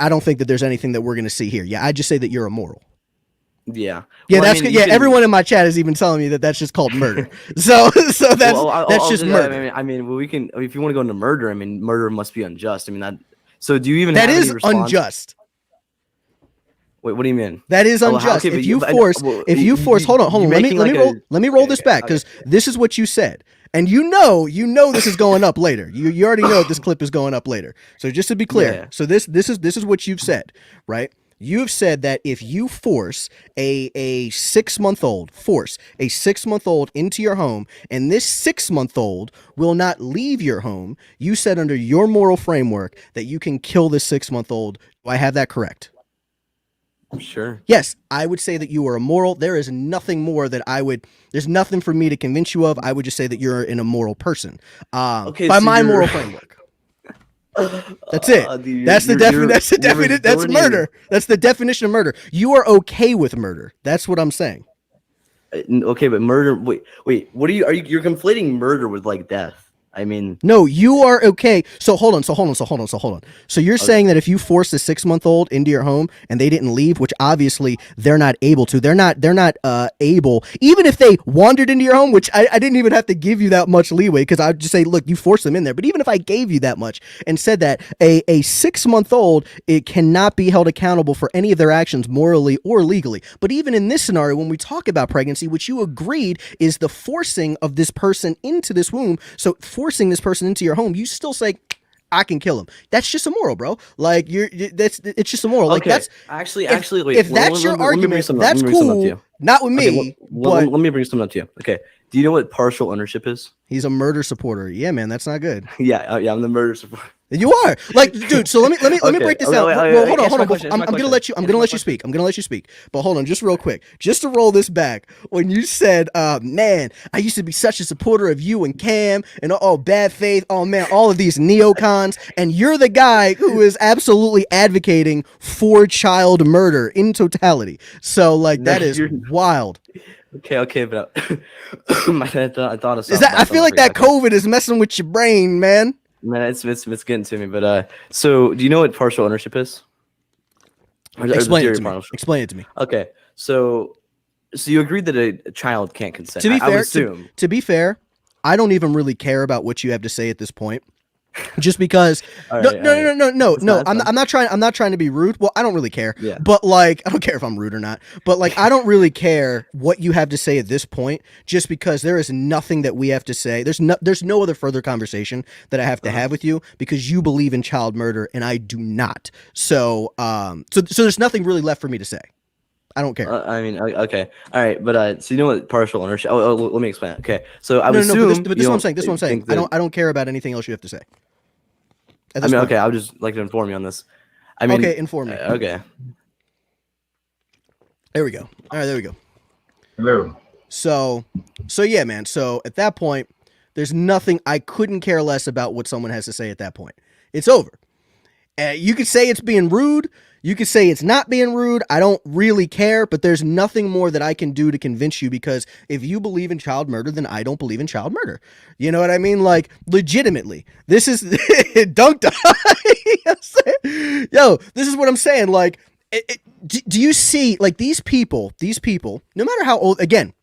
don't think that there's anything that we're going to see here. Yeah, I just say that you're immoral.
Yeah.
Yeah,
Well, I
that's
mean,
good. Yeah,
can-
everyone in my chat is even telling me that that's just called murder. so that's that's just murder.
I mean, well, we can. If you want to go into murder, I mean, murder must be unjust. I mean that. So do you even
That
have
is
any response?
unjust.
Wait, what do you mean?
That is
Oh,
unjust.
okay,
if you force, hold on. Let me roll this back because this is what you said, and you know this is going up later. You already know this clip is going up later. So just to be clear,
Yeah.
so this is what you've said, right? You've said that if you force a 6-month-old into your home, and this 6-month-old will not leave your home, you said under your moral framework that you can kill this 6-month-old. Do I have that correct?
Sure.
Yes, I would say that you are immoral. There is nothing more that there's nothing for me to convince you of. I would just say that you're an immoral person.
Okay,
by
so
my
you're-
moral framework. That's it.
Dude,
That's the definition. That's
resorting-
murder. That's the definition of murder. You are okay with murder. That's what I'm saying.
Okay, but murder. Wait. What are you? You're conflating murder with like death? I mean,
No, you are okay. So hold on. So you're saying that if you force a 6-month-old into your home and they didn't leave, which obviously they're not able to, they're not able, even if they wandered into your home, which I didn't even have to give you that much leeway because I'd just say, look, you forced them in there. But even if I gave you that much and said that a 6-month-old, it cannot be held accountable for any of their actions morally or legally. But even in this scenario, when we talk about pregnancy, which you agreed is the forcing of this person into this womb, so forcing this person into your home, you still say, I can kill him. That's just immoral, bro. Like it's just immoral. Like
okay.
that's
actually, wait.
if that's your argument, that's cool. Not with me. But
let me bring something up to you. Okay. Do you know what partial ownership is?
he's a murder supporter. Yeah, man, that's not good.
Yeah, I'm the murder supporter.
You are like, dude. So let me
Okay,
break this
okay,
down.
wait,
Well,
wait,
hold on.
question,
I'm gonna let you. I'm gonna let you speak. But hold on, just real quick, just to roll this back. When you said, "Man, I used to be such a supporter of you and Cam and Bad Faith. Oh man, all of these neocons, and you're the guy who is absolutely advocating for child murder in totality. So like that is wild.
Okay, but I thought of something.
Is that? I feel like that COVID is messing with your brain, man.
Man, it's getting to me. But so do you know what partial ownership is?
Explain it to me. Explain it to me.
Okay, so you agreed that a child can't consent.
To be
I would
fair,
assume.
to be fair, I don't even really care about what you have to say at this point. Just because no, I'm not trying to be rude. Well, I don't really care.
Yeah.
But like I don't care if I'm rude or not. But like I don't really care what you have to say at this point, just because there is nothing that we have to say. There's no other further conversation that I have to have with you because you believe in child murder and I do not. So so there's nothing really left for me to say. I don't care.
I mean, okay, all right, but so you know what partial ownership? Oh, let me explain. Okay, so I would assume.
But this is what I'm saying. This is what I'm saying. I don't care about anything else you have to say.
I mean, okay, I would just like to inform you on this. I mean,
okay, inform me.
Okay.
There we go. All right, there we go.
Hello.
So yeah, man. So at that point, there's nothing. I couldn't care less about what someone has to say at that point. It's over. You could say it's being rude. You could say it's not being rude. I don't really care, but there's nothing more that I can do to convince you because if you believe in child murder, then I don't believe in child murder. You know what I mean? Like, legitimately. This is dunked on. Yo, this is what I'm saying. Like, do you see, like, these people, no matter how old, again,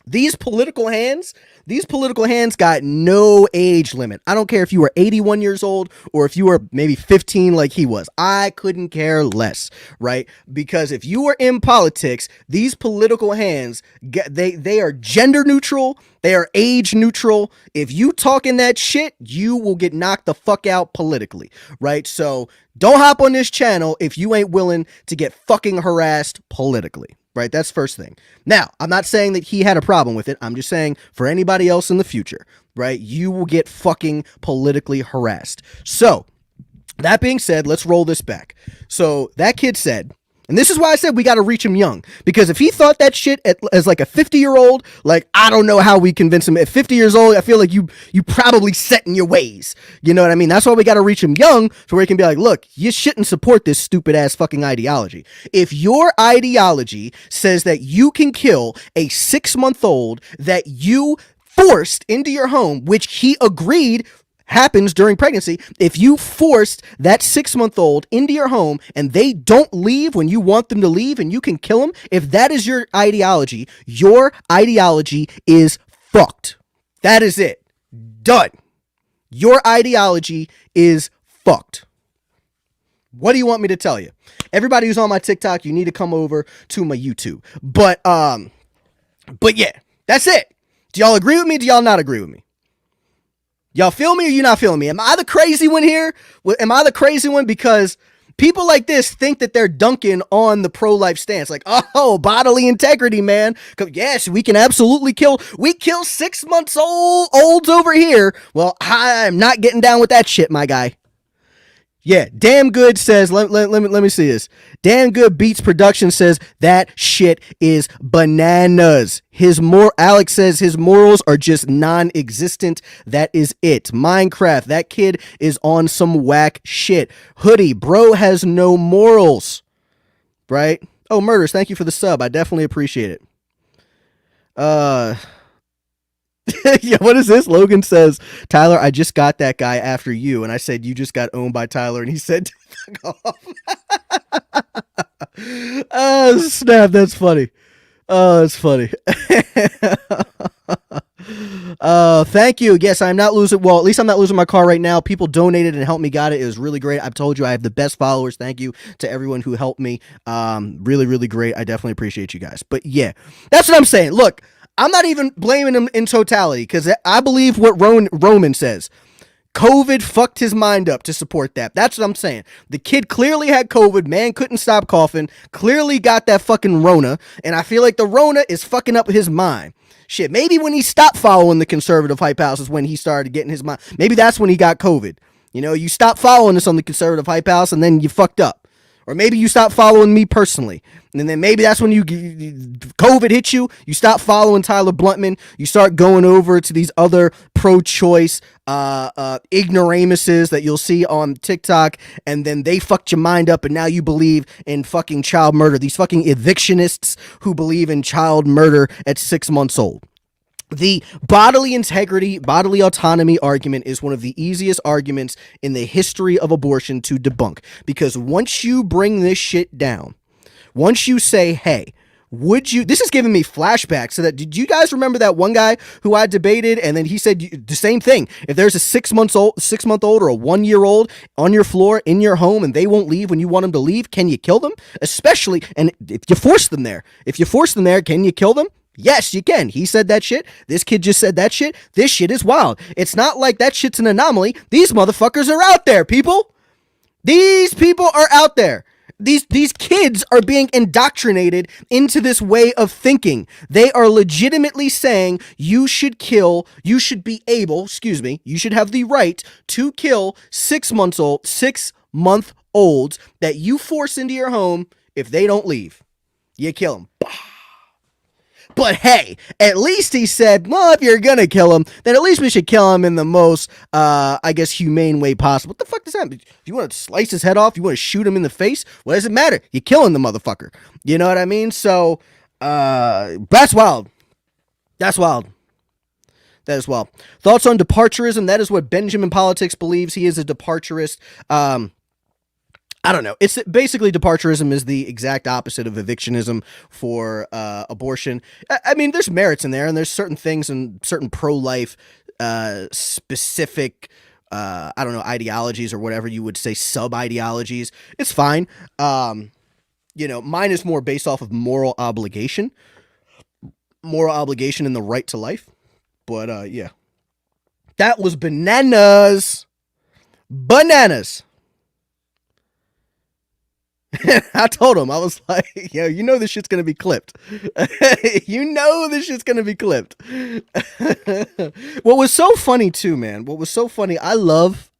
these political hands got no age limit. I don't care if you were 81 years old or if you were maybe 15 like he was. I couldn't care less, right? Because if you were in politics, these political hands, they are gender neutral. They are age neutral. If you talking that shit, you will get knocked the fuck out politically, right? So don't hop on this channel if you ain't willing to get fucking harassed politically. Right, that's first thing. Now, I'm not saying that he had a problem with it. I'm just saying for anybody else in the future, right, you will get fucking politically harassed. So, that being said, let's roll this back. So, that kid said And this is why I said we got to reach him young. Because if he thought that shit as like a 50-year-old, like, I don't know how we convince him. At 50 years old, I feel like you probably set in your ways. You know what I mean? That's why we got to reach him young, so where he can be like, look, you shouldn't support this stupid ass fucking ideology. If your ideology says that you can kill a 6-month-old that you forced into your home, which he agreed happens during pregnancy, if you forced that 6-month-old into your home and they don't leave when you want them to leave and you can kill them, if that is your ideology is fucked. That is it. Done. Your ideology is fucked. What do you want me to tell you? Everybody who's on my TikTok, you need to come over to my YouTube. But yeah, that's it. Do y'all agree with me? Do y'all not agree with me? Y'all feel me or you not feeling me? Am I the crazy one here? Am I the crazy one? Because people like this think that they're dunking on the pro-life stance. Like, oh, bodily integrity, man. Yes, we can absolutely kill 6 months olds over here. Well, I'm not getting down with that shit, my guy. Yeah, Damn Good says, let me see this. Damn Good Beats Production says that shit is bananas. Alex says his morals are just non-existent. That is it. Minecraft, that kid is on some whack shit. Hoodie, bro has no morals. Right? Oh, Murders, thank you for the sub. I definitely appreciate it. Yeah, what is this? Logan says, Tyler, I just got that guy after you. And I said, you just got owned by Tyler. And he said, fuck off. Oh, snap. That's funny. Oh, that's funny. Thank you. Yes, I'm not losing. Well, at least I'm not losing my car right now. People donated and helped me got it. It was really great. I've told you I have the best followers. Thank you to everyone who helped me. Really, really great. I definitely appreciate you guys. But yeah, that's what I'm saying. Look, I'm not even blaming him in totality because I believe what Roman says. COVID fucked his mind up to support that. That's what I'm saying. The kid clearly had COVID. Man couldn't stop coughing. Clearly got that fucking Rona. And I feel like the Rona is fucking up his mind. Shit, maybe when he stopped following the conservative hype house is when he started getting his mind. Maybe that's when he got COVID. You know, you stopped following us on the conservative hype house and then you fucked up. Or maybe you stopped following me personally. And then maybe that's when COVID hit you. You stop following Tyler Bluntman. You start going over to these other pro-choice ignoramuses that you'll see on TikTok. And then they fucked your mind up. And now you believe in fucking child murder. These fucking evictionists who believe in child murder at 6 months old. The bodily integrity, bodily autonomy argument is one of the easiest arguments in the history of abortion to debunk. Because once you bring this shit down, once you say, hey, would you, this is giving me flashbacks. So that, did you guys remember that one guy who I debated and then he said the same thing? If there's a 6 month old or a 1 year old on your floor in your home and they won't leave when you want them to leave, can you kill them? Especially, and if you force them there, can you kill them? Yes, you can. He said that shit. This kid just said that shit. This shit is wild. It's not like that shit's an anomaly. These motherfuckers are out there, people. These people are out there. These kids are being indoctrinated into this way of thinking. They are legitimately saying you should have the right to kill 6 month olds that you force into your home if they don't leave. You kill them. But hey, at least he said, well, if you're gonna kill him, then at least we should kill him in the most, humane way possible. What the fuck does that mean? If you want to slice his head off, you want to shoot him in the face, what does it matter? You're killing the motherfucker. You know what I mean? So, that's wild. That's wild. That is wild. Thoughts on departurism? That is what Benjamin Politics believes. He is a departurist. I don't know. It's basically departurism is the exact opposite of evictionism for abortion. I mean, there's merits in there, and there's certain things and certain pro-life specific, ideologies or whatever you would say, sub-ideologies. It's fine. Mine is more based off of moral obligation and the right to life. But yeah, that was bananas. Bananas. I told him, I was like, yo, this shit's going to be clipped. This shit's going to be clipped. What was so funny too, man, I love.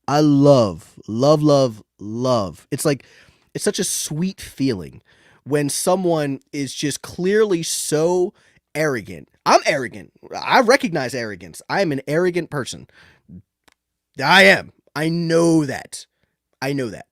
It's like, it's such a sweet feeling when someone is just clearly so arrogant. I'm arrogant. I recognize arrogance. I am an arrogant person. I am. I know that. I know that.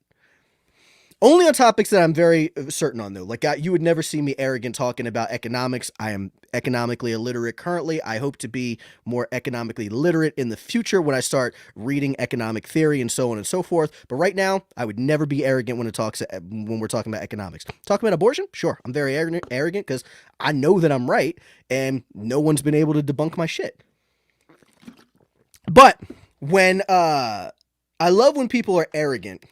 Only on topics that I'm very certain on, though. Like, you would never see me arrogant talking about economics. I am economically illiterate currently. I hope to be more economically literate in the future when I start reading economic theory and so on and so forth. But right now, I would never be arrogant when we're talking about economics. Talking about abortion? Sure. I'm very arrogant because I know that I'm right and no one's been able to debunk my shit. But when I love when people are arrogant.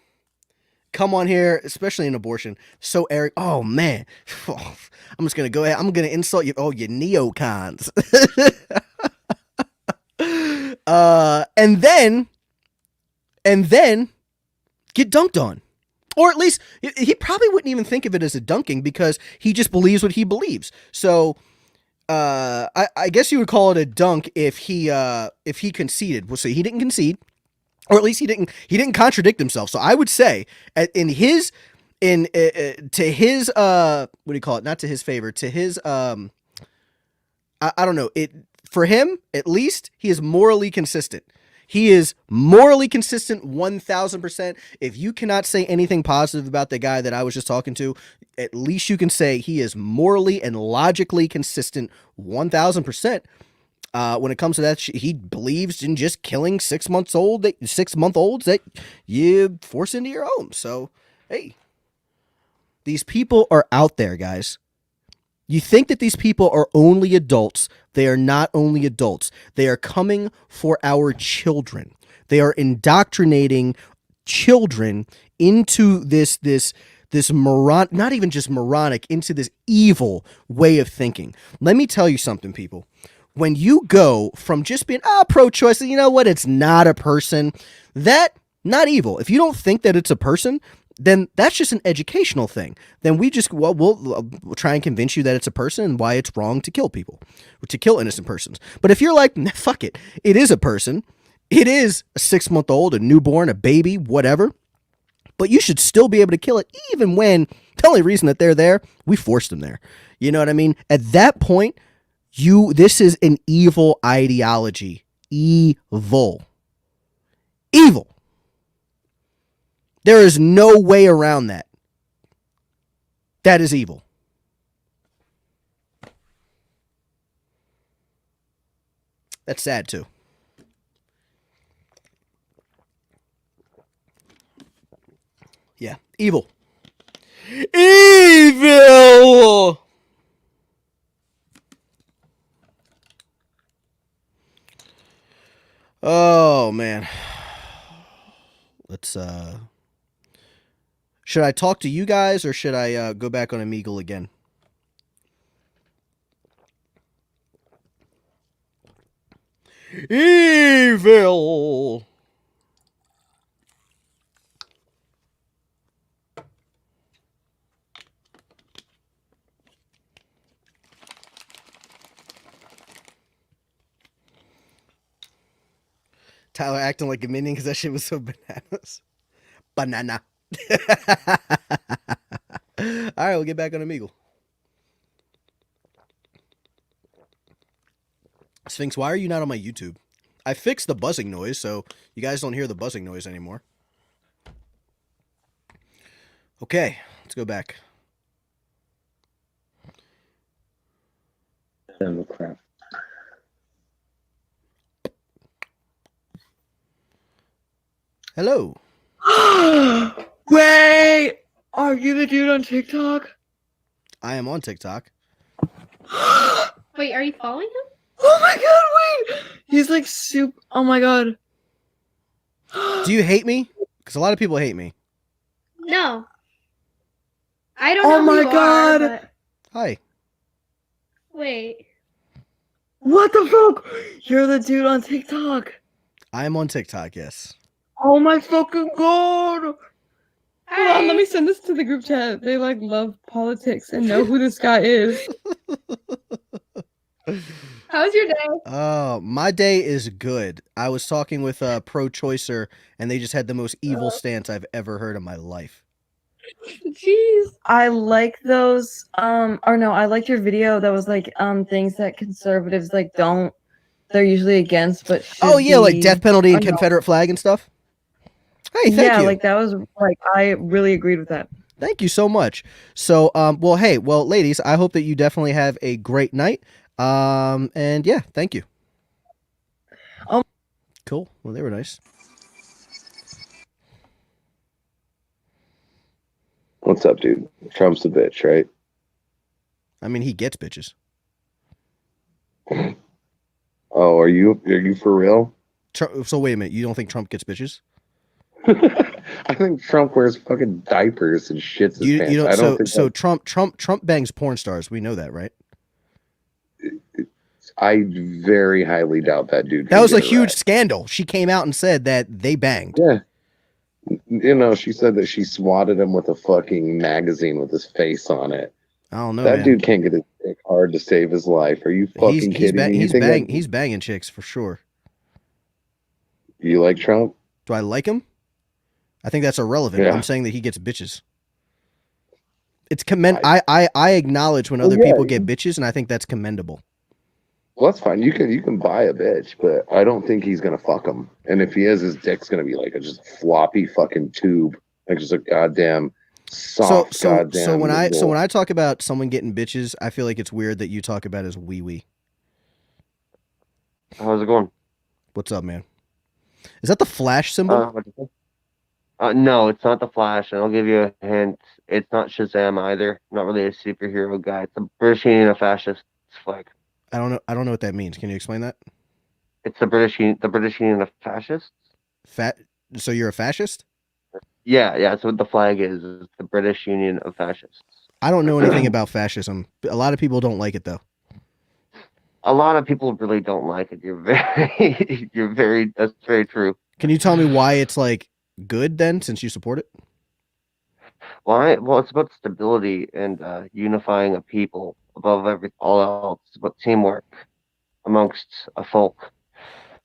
Come on here, especially in abortion. So arrogant. Oh man, I'm just gonna go ahead. I'm gonna insult you. Oh, you neocons. And then get dunked on, or at least he probably wouldn't even think of it as a dunking because he just believes what he believes. So, I guess you would call it a dunk if he conceded. Well, so he didn't concede. Or at least he didn't contradict himself. So I would say to his what do you call it? Not to his favor, to his I don't know. For him, at least he is morally consistent. He is morally consistent 1000%. If you cannot say anything positive about the guy that I was just talking to, at least you can say he is morally and logically consistent 1000%. When it comes to that, he believes in just killing 6-month-olds that you force into your home. So, hey, these people are out there, guys. You think that these people are only adults. They are not only adults. They are coming for our children. They are indoctrinating children into this not even just moronic, into this evil way of thinking. Let me tell you something, people. When you go from just being pro-choice, you know what? It's not a person. That not evil. If you don't think that it's a person, then that's just an educational thing. Then we'll try and convince you that it's a person and why it's wrong to kill people, to kill innocent persons. But if you're like, fuck it, it is a person. It is a 6-month-old, a newborn, a baby, whatever. But you should still be able to kill it, even when the only reason that they're there, we forced them there. You know what I mean? At that point, this is an evil ideology. Evil. There is no way around that. That is evil. That's sad too. Yeah, evil. Evil! Oh man. Let's should I talk to you guys or should I go back on Omegle again? Evil. Tyler acting like a minion because that shit was so bananas. Banana. All right, we'll get back on Omegle. Sphinx, why are you not on my YouTube? I fixed the buzzing noise, so you guys don't hear the buzzing noise anymore. Okay, let's go back.
Oh, crap.
Hello.
Wait, are you the dude on TikTok?
I am on TikTok.
Wait, are you following him?
Oh my god, wait! He's like super. Oh my god.
Do you hate me? Because a lot of people hate me.
No. I don't know.
Oh my
who you
god!
Are, but...
Hi.
Wait.
What the fuck? You're the dude on TikTok.
I am on TikTok, yes.
Oh my fucking god! Hold
Hi.
on, let me send this to the group chat. They like love politics and know who this guy is.
How's your day?
Oh, my day is good. I was talking with a pro-choicer, and they just had the most evil stance I've ever heard in my life.
Jeez.
I like those. Or no, I liked your video that was like things that conservatives like don't. They're usually against, but should
Oh yeah, like death
be.
penalty
Or
and
no.
Confederate flag and stuff. Hey, thank
Yeah,
you.
like that was like I really agreed with that.
Thank you so much. So, well, hey, well, ladies, I hope that you definitely have a great night. And yeah, thank you. Cool. Well, they were nice.
What's up, dude? Trump's a bitch, right?
I mean, he gets bitches.
Oh, are you for real?
So wait a minute, you don't think Trump gets bitches?
I think Trump wears fucking diapers and shits his pants.
You don't.
I don't think
So Trump bangs porn stars. We know that, right?
I very highly doubt that dude.
That was a
get
huge
erect.
scandal. She came out and said that they banged.
Yeah. You know, she said that she swatted him with a fucking magazine with his face on it.
I don't know,
That
man.
dude can't get his dick hard to save his life. Are you fucking kidding me?
He's banging chicks for sure.
You like Trump?
Do I like him? I think that's irrelevant.
Yeah.
I'm saying that he gets bitches. It's I acknowledge when other
yeah.
people get bitches, and I think that's commendable.
Well, that's fine. You can buy a bitch, but I don't think he's gonna fuck him. And if he is, his dick's gonna be like a just floppy fucking tube, like just a goddamn soft goddamn.
So when I talk about someone getting bitches, I feel like it's weird that you talk about as wee wee.
How's it going?
What's up, man? Is that the Flash symbol?
No, it's not the Flash, and I'll give you a hint. It's not Shazam either. I'm not really a superhero guy. It's a British Union of Fascists flag.
I don't know what that means. Can you explain that?
It's the British Union of Fascists.
So you're a fascist?
Yeah. That's what the flag is the British Union of Fascists.
I don't know anything about fascism. A lot of people don't like it though.
A lot of people really don't like it. That's very true.
Can you tell me why it's like good then, since you support it?
Why? Well, it's about stability and unifying a people above all else. It's about teamwork amongst a folk.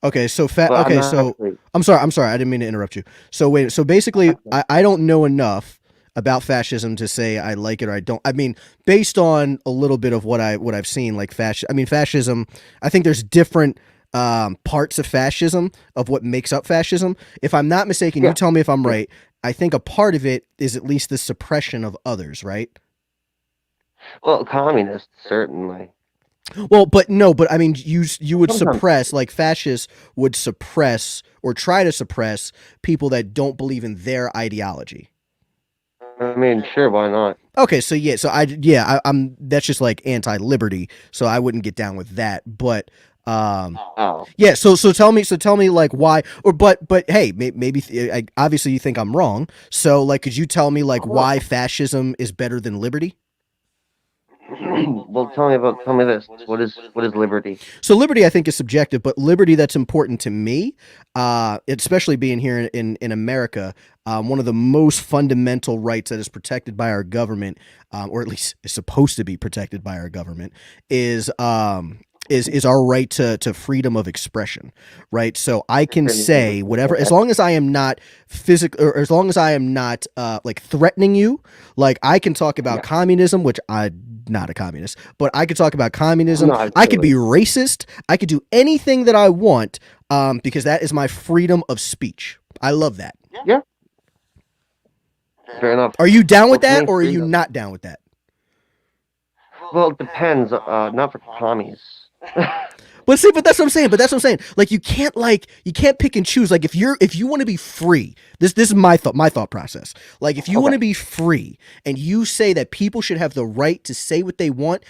Okay, so
Actually,
I'm sorry. I didn't mean to interrupt you. So wait. So basically, I don't know enough about fascism to say I like it or I don't. I mean, based on a little bit of what I've seen, like fascism. I think there's different parts of fascism, of what makes up fascism. If I'm not mistaken, you tell me if I'm right. I think a part of it is at least the suppression of others, right?
Well, communists certainly.
Well, but I mean, you would suppress, like fascists would suppress or try to suppress people that don't believe in their ideology.
I mean, sure, why not?
Okay, so I'm that's just like anti-liberty, so I wouldn't get down with that. But yeah, so tell me like why, or but hey, maybe obviously you think I'm wrong. So like, could you tell me like why fascism is better than liberty?
Well, tell me this. What is liberty?
So liberty, I think, is subjective, but liberty that's important to me, especially being here in America, one of the most fundamental rights that is protected by our government, or at least is supposed to be protected by our government, is our right to freedom of expression, right? So I can say whatever, as long as I am not or as long as I am not like threatening you. Like I can talk about communism, which I'm not a communist, but I could talk about communism.
No,
I could be racist. I could do anything that I want because that is my freedom of speech. I love that.
Yeah. Fair enough.
Are you down with that, or are you not down with that?
Well, it depends. Not for commies.
But that's what I'm saying. Like you can't pick and choose. Like if you want to be free, this is my thought process. Like if you want to be free and you say that people should have the right to say what they want,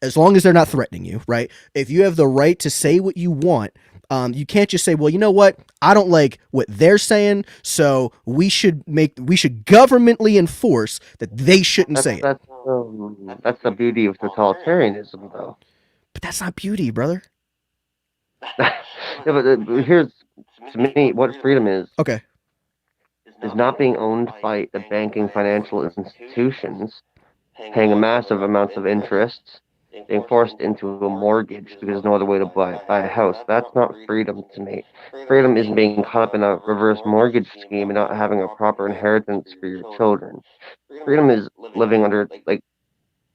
as long as they're not threatening you, right? If you have the right to say what you want, you can't just say, well, you know what? I don't like what they're saying, so we should governmentally enforce that they shouldn't say it.
That's the beauty of totalitarianism, though.
But that's not beauty, brother.
Yeah, but here's, to me, what freedom is.
Okay.
Is not being owned by the banking financial institutions, paying massive amounts of interest, being forced into a mortgage because there's no other way to buy a house. That's not freedom to me. Freedom isn't being caught up in a reverse mortgage scheme and not having a proper inheritance for your children. Freedom is living under, like,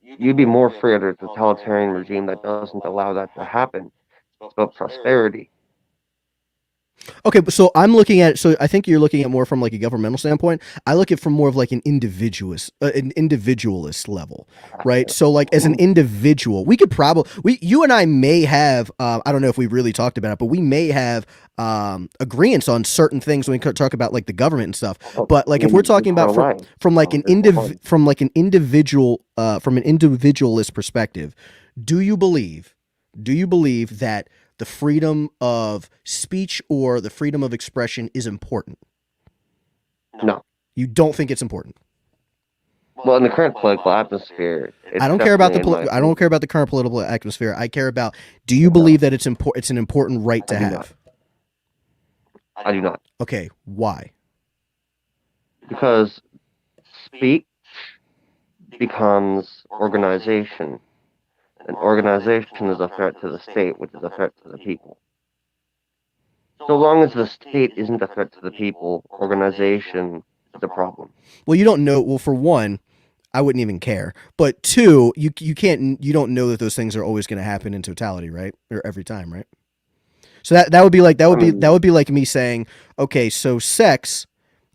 you'd be more free under a totalitarian regime that doesn't allow that to happen. It's about prosperity.
Okay, but so I'm looking at, so I think you're looking at more from like a governmental standpoint. I look at from more of like an individualist level, right? So like as an individual, we could probably, you and I may have, I don't know if we really talked about it, but we may have agreements on certain things when we talk about like the government and stuff. But like if we're talking about from like an individual from an individualist perspective, do you believe that the freedom of speech or the freedom of expression is important?
No.
You don't think it's important?
Well, in the current political atmosphere,
I don't care about I don't care about the current political atmosphere. I care about, do you believe that it's important? It's an important right to have.
I do not.
Okay, why?
Because speech becomes organization. An organization is a threat to the state, which is a threat to the people. So long as the state isn't a threat to the people, organization is a problem.
Well, you don't know. Well, for one, I wouldn't even care. But two, you don't know that those things are always going to happen in totality, right? Or every time, right? So that would be like me saying, okay, so sex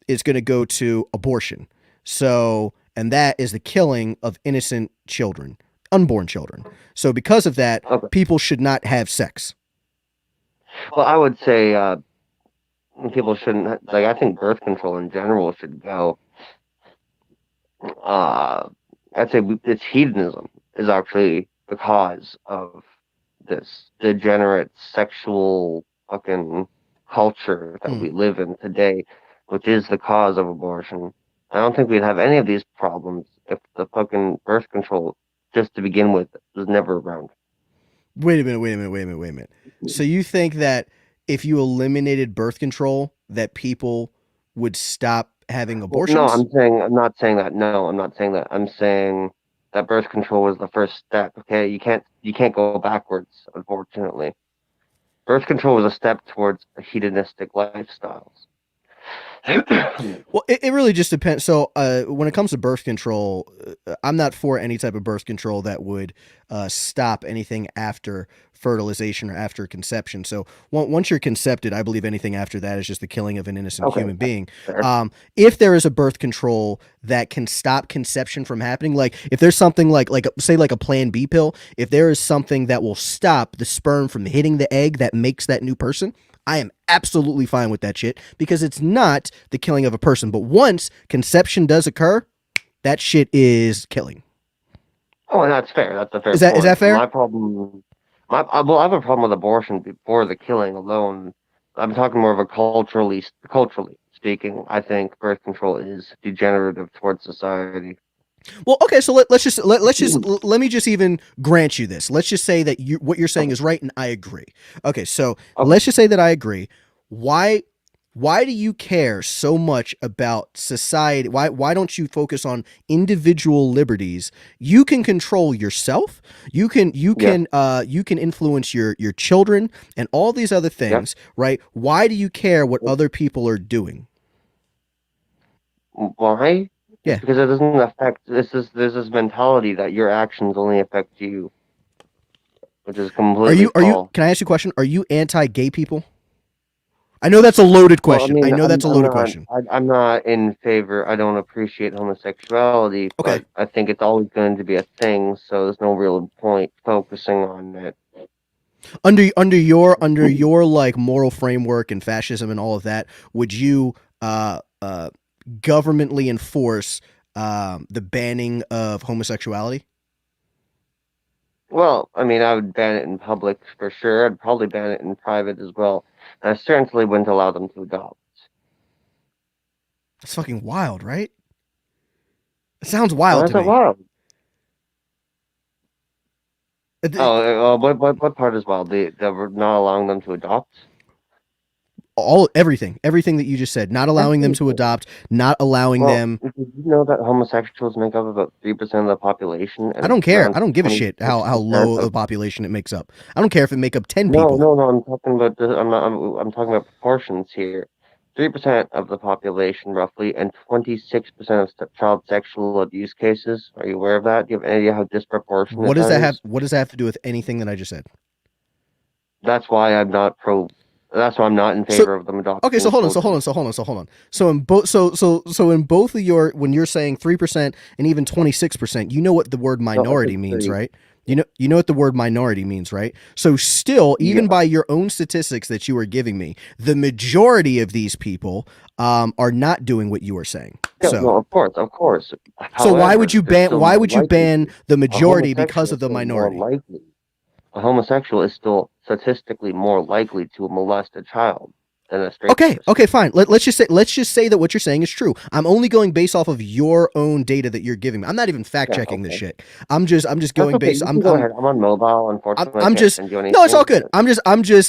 is going to go to abortion. So, and that is the killing of innocent children, unborn children. So because of that, people should not have sex.
Well, I would say people shouldn't, like, I think birth control in general should go. I'd say it's hedonism is actually the cause of this degenerate sexual fucking culture that we live in today, which is the cause of abortion. I don't think we'd have any of these problems if the fucking birth control, just to begin with, was never around.
Wait a minute. So you think that if you eliminated birth control, that people would stop having abortions?
No, I'm not saying that. No, I'm not saying that. I'm saying that birth control was the first step. Okay, you can't go backwards, unfortunately. Birth control was a step towards hedonistic lifestyles.
Well, it really just depends. So when it comes to birth control, I'm not for any type of birth control that would stop anything after fertilization or after conception. So once you're concepted, I believe anything after that is just the killing of an innocent human being. If there is a birth control that can stop conception from happening, like if there's something like say like a Plan B pill, if there is something that will stop the sperm from hitting the egg that makes that new person, I am absolutely fine with that shit because it's not the killing of a person. But once conception does occur, that shit is killing.
Oh, and that's fair. That's a fair.
Is that fair?
My problem. Well, I have a problem with abortion before the killing alone. I'm talking more of a culturally speaking. I think birth control is degenerative towards society.
Well, okay, so let me just even grant you this. Let's just say that what you're saying is right, and I agree. Okay, so let's just say that I agree. Why do you care so much about society? Why don't you focus on individual liberties? You can control yourself. You can influence your children and all these other things, right? Why do you care what other people are doing?
Why?
Yeah,
because it doesn't affect. There's this mentality that your actions only affect you, which is completely false.
Can I ask you a question? Are you anti-gay people? I know that's a loaded question.
Well, I mean,
I know that's a loaded question.
I'm not in favor. I don't appreciate homosexuality, but I think it's always going to be a thing. So there's no real point focusing on it.
Under your like moral framework and fascism and all of that, would you governmentally enforce the banning of homosexuality?
Well, I mean, I would ban it in public for sure. I'd probably ban it in private as well. And I certainly wouldn't allow them to adopt.
That's fucking wild, right? It sounds wild to me.
Wild? What part is wild? That we're not allowing them to adopt?
everything that you just said, not allowing them to adopt, not allowing them.
Did you know that homosexuals make up about 3% of the population?
I don't care. I don't give a
26%
shit how low
of
the population it makes up. I don't care if it make up 10
No,
people.
no. I'm talking about I'm talking about proportions here. 3% of the population, roughly, and 26% of child sexual abuse cases. Are you aware of that? Do you have any idea how disproportionate
What does that have?
is?
What does that have to do with anything that I just said?
That's why I'm not pro. That's why I'm not in
So
favor of them adopting.
okay, so hold on.
children.
So in both, so in both of your, when you're saying 3% and even 26%, you know what the word
No, I
minority
said
means,
3.
right? You know what the word minority means, right? So still, even
Yeah.
by your own statistics that you are giving me, the majority of these people are not doing what you are saying.
Yeah,
So
no, of course.
so why would
However,
you
they're
ban?
still
Why
more
would you
likely
ban
to.
the
A
majority because
homosexual
of
is
the
still more
minority?
likely. A homosexual is still statistically more likely to molest a child than a straight person.
Okay, fine. Let's just say that what you're saying is true. I'm only going based off of your own data that you're giving me. I'm not even fact
Yeah,
checking this
okay.
shit. I'm just
That's
going
okay.
based.
You can go ahead. I'm on mobile. Unfortunately, I can't
just
send you
no, it's all
anything.
good.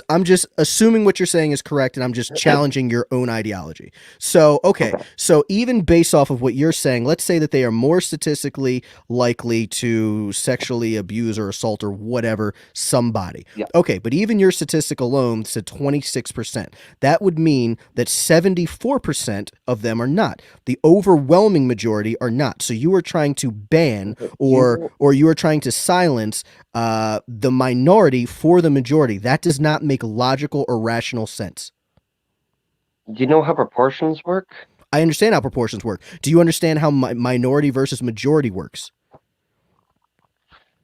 I'm just assuming what you're saying is correct, and I'm just challenging your own ideology. So okay, so even based off of what you're saying, let's say that they are more statistically likely to sexually abuse or assault or whatever somebody.
Yeah.
Okay, but even your statistic alone said 26%. That would mean that 74% of them are not. The overwhelming majority are not. So you are trying to ban or you are trying to silence the minority for the majority. That does not make logical or rational sense.
Do you know how proportions work?
I understand how proportions work. Do you understand how minority versus majority works?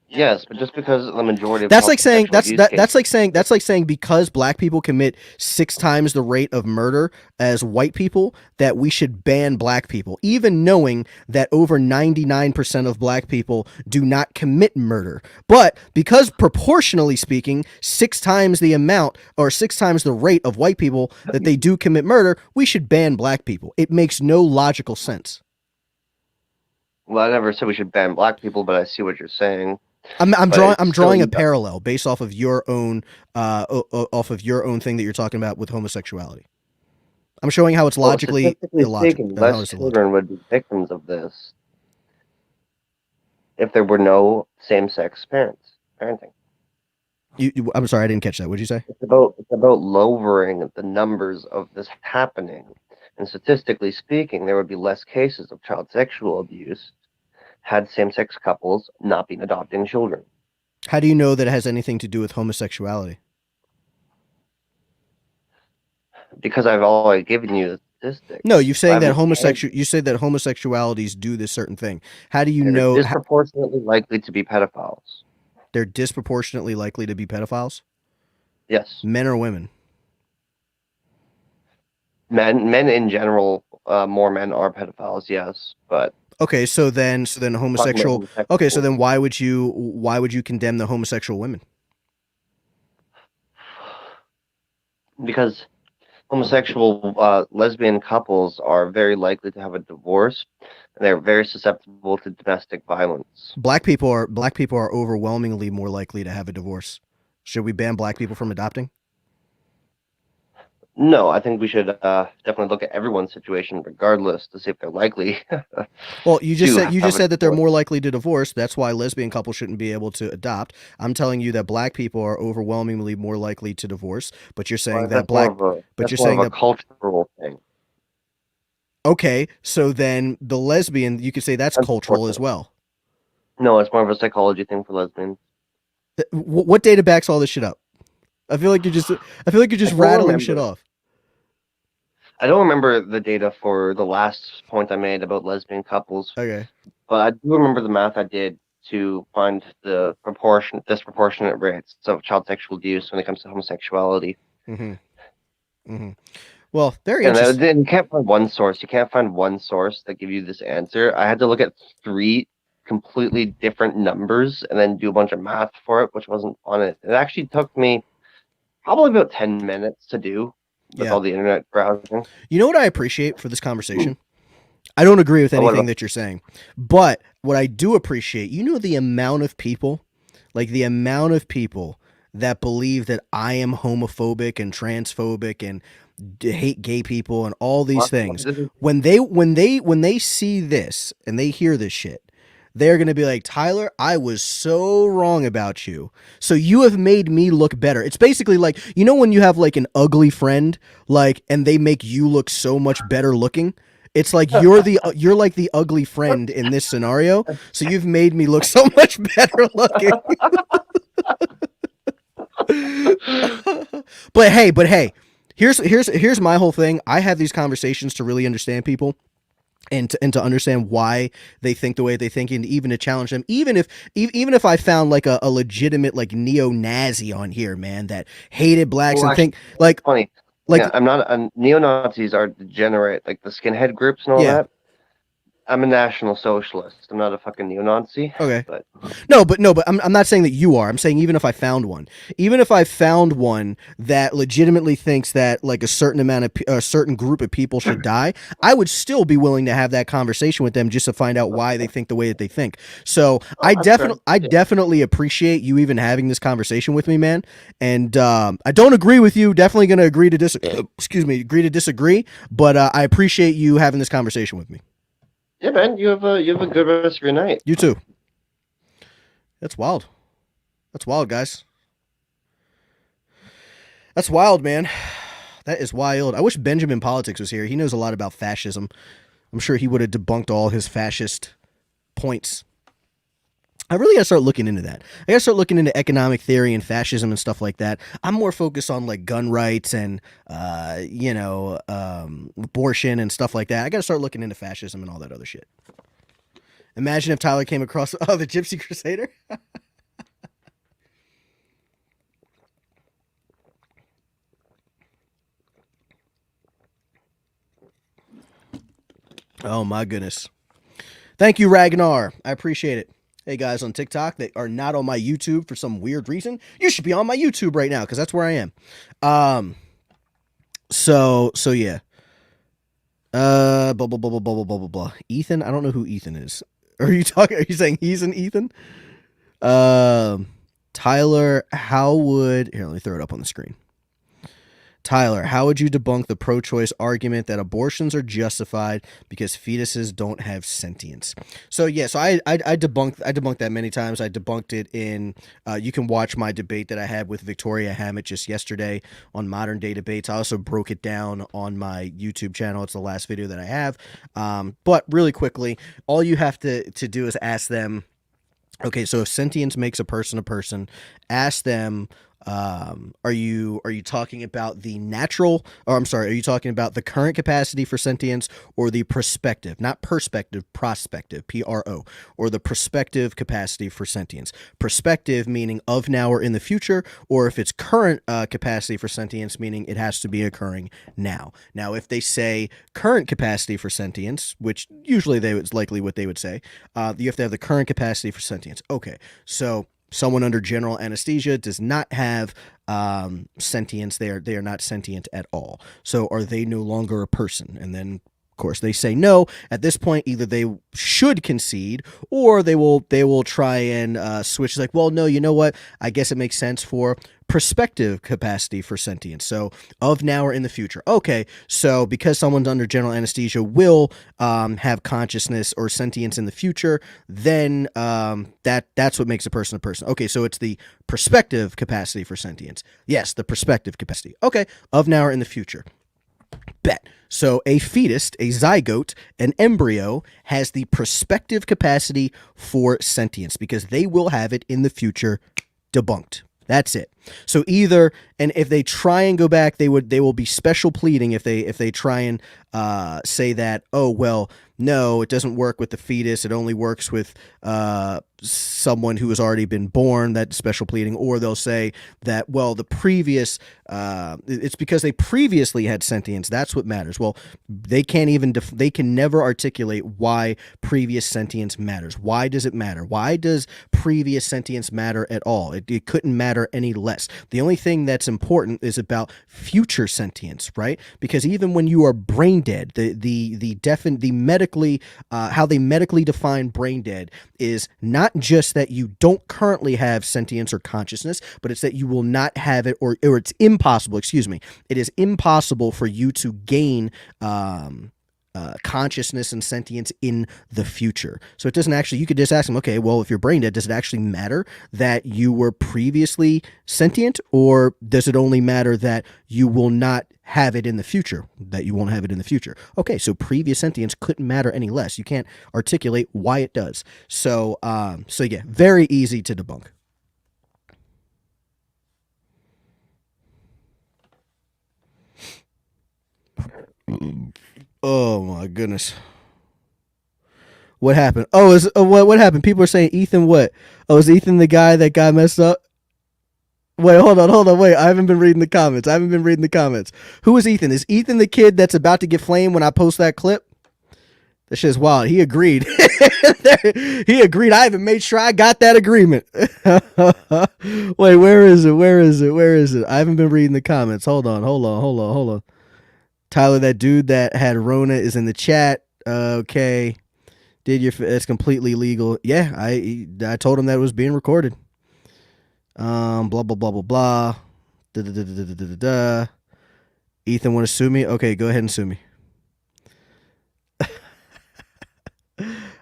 Yes, but just because the majority of
That's like saying
sexual abuse cases,
that's like saying because black people commit 6 times the rate of murder as white people, that we should ban black people, even knowing that over 99% of black people do not commit murder. But because proportionally speaking, 6 times the amount or 6 times the rate of white people that they do commit murder, we should ban black people. It makes no logical sense.
well, I never said we should ban black people, but I see what you're saying.
I'm
But
drawing a
still,
parallel based off of your own thing that you're talking about with homosexuality. I'm showing how it's logically
statistically
illogical.
speaking, less children would be victims of this if there were no same-sex parenting.
I'm sorry, I didn't catch that. What'd you say?
It's about lowering the numbers of this happening, and statistically speaking, there would be less cases of child sexual abuse had same-sex couples not been adopting children.
How do you know that it has anything to do with homosexuality?
Because I've already given you the statistics.
No, you're saying that
You
said that homosexualities do this certain thing. How do you
they're
know?
disproportionately likely to be pedophiles.
They're disproportionately likely to be pedophiles?
Yes.
Men or women?
Men in general, more men are pedophiles. Yes, but
okay, so then homosexual. Okay, so then why would you condemn the homosexual women?
Because homosexual lesbian couples are very likely to have a divorce, and they're very susceptible to domestic violence.
Black people are overwhelmingly more likely to have a divorce. Should we ban black people from adopting?
No, I think we should definitely look at everyone's situation regardless to see if they're likely.
Well, you just said that they're more likely to divorce. That's why lesbian couples shouldn't be able to adopt. I'm telling you that black people are overwhelmingly more likely to divorce, but you're saying that
a cultural thing.
Okay, so then the lesbian, you could say that's cultural as well.
No, it's more of a psychology thing for lesbians.
What data backs all this shit up? I feel like you're just rattling shit off.
I don't remember the data for the last point I made about lesbian couples.
Okay.
But I do remember the math I did to find the disproportionate rates of child sexual abuse when it comes to homosexuality.
Well, very interesting.
And you can't find one source. You can't find one source that give you this answer. I had to look at 3 completely different numbers and then do a bunch of math for it, which wasn't fun. It actually took me probably about 10 minutes to do with all the internet browsing.
You know what I appreciate for this conversation? I don't agree with anything that you're saying, but what I do appreciate, the amount of people that believe that I am homophobic and transphobic hate gay people and all these things, when they see this and they hear this shit, they're going to be like, Tyler, I was so wrong about you. So you have made me look better. It's basically like, you know, when you have like an ugly friend, like, and they make you look so much better looking. It's like you're like the ugly friend in this scenario. So you've made me look so much better looking. But hey, here's my whole thing. I have these conversations to really understand people. And to understand why they think the way they think, and even to challenge them, even if I found like a legitimate like neo-Nazi on here, man, that hated blacks and think like
funny.
Like,
yeah, I'm not. Neo-Nazis are degenerate, like the skinhead groups and all that. I'm a National Socialist. I'm not a fucking neo-Nazi.
Okay.
But
I'm not saying that you are. I'm saying even if I found one that legitimately thinks that like a certain group of people should die, I would still be willing to have that conversation with them just to find out why they think the way that they think. So I definitely appreciate you even having this conversation with me, man. And I don't agree with you. Definitely going to agree to disagree. But I appreciate you having this conversation with me.
Yeah, man, you have a good rest of your night.
You too. That's wild. That's wild, guys. That's wild, man. That is wild. I wish Benjamin Politics was here. He knows a lot about fascism. I'm sure he would have debunked all his fascist points. I really gotta start looking into that. I gotta start looking into economic theory and fascism and stuff like that. I'm more focused on like gun rights and abortion and stuff like that. I gotta start looking into fascism and all that other shit. Imagine if Tyler came across the Gypsy Crusader. Oh my goodness. Thank you, Ragnar. I appreciate it. Hey guys on TikTok that are not on my YouTube for some weird reason, you should be on my YouTube right now because that's where I am. So yeah. Blah blah blah blah blah blah blah blah. Ethan, I don't know who Ethan is. Are you saying he's an Ethan? Tyler, how would here? Let me throw it up on the screen. Tyler, how would you debunk the pro-choice argument that abortions are justified because fetuses don't have sentience? So yeah, so I debunked that many times. I debunked it in you can watch my debate that I had with Victoria Hammett just yesterday on Modern Day Debates. I also broke it down on my YouTube channel. It's the last video that I have. But really quickly, all you have to do is ask them, okay, so if sentience makes a person, ask them, are you talking about the natural, or I'm sorry, are you talking about the current capacity for sentience or the prospective, not perspective, prospective, PRO, or the prospective capacity for sentience? Prospective meaning of now or in the future, or if it's current capacity for sentience, meaning it has to be occurring now. Now, if they say current capacity for sentience, which usually it's likely what they would say, you have to have the current capacity for sentience. Okay, so someone under general anesthesia does not have sentience. They are not sentient at all. So are they no longer a person? And then, of course, they say no. At this point, either they should concede or they will try and switch. It's like, well, no, you know what? I guess it makes sense for prospective capacity for sentience. So of now or in the future. Okay, so because someone's under general anesthesia will have consciousness or sentience in the future, then that's what makes a person a person. Okay, so it's the prospective capacity for sentience. Yes, the prospective capacity. Okay, of now or in the future. Bet. So a fetus, a zygote, an embryo has the prospective capacity for sentience because they will have it in the future. Debunked. That's it. So either, and if they try and go back, they will be special pleading if they try and say that, oh well, no, it doesn't work with the fetus. It only works with someone who has already been born. That special pleading, or they'll say that, well, the previous it's because they previously had sentience. That's what matters. Well, they can't even they can never articulate why previous sentience matters. Why does it matter? Why does previous sentience matter at all? It couldn't matter any less. The only thing that's important is about future sentience, right? Because even when you are brain dead, the medical medically define brain dead is not just that you don't currently have sentience or consciousness, but it's that you will not have it, or it's impossible. Excuse me. It is impossible for you to gain consciousness and sentience in the future. So it doesn't actually, you could just ask them, okay, well, if you're brain dead, does it actually matter that you were previously sentient, or does it only matter that you will not have it in the future, that you won't have it in the future? Okay, so previous sentience couldn't matter any less. You can't articulate why it does. So yeah, very easy to debunk. Oh my goodness. What happened? Oh, what happened? People are saying Ethan what? Oh, is Ethan the guy that got messed up? Wait, hold on. Wait, I haven't been reading the comments. Who is Ethan? Is Ethan the kid that's about to get flamed when I post that clip? That shit's wild. He agreed. He agreed. I haven't made sure I got that agreement. Wait, where is it? I haven't been reading the comments. Hold on. Tyler, that dude that had Rona is in the chat. Okay. It's completely legal. Yeah, I told him that it was being recorded. Blah blah blah blah blah. Ethan want to sue me? Okay, go ahead and sue me.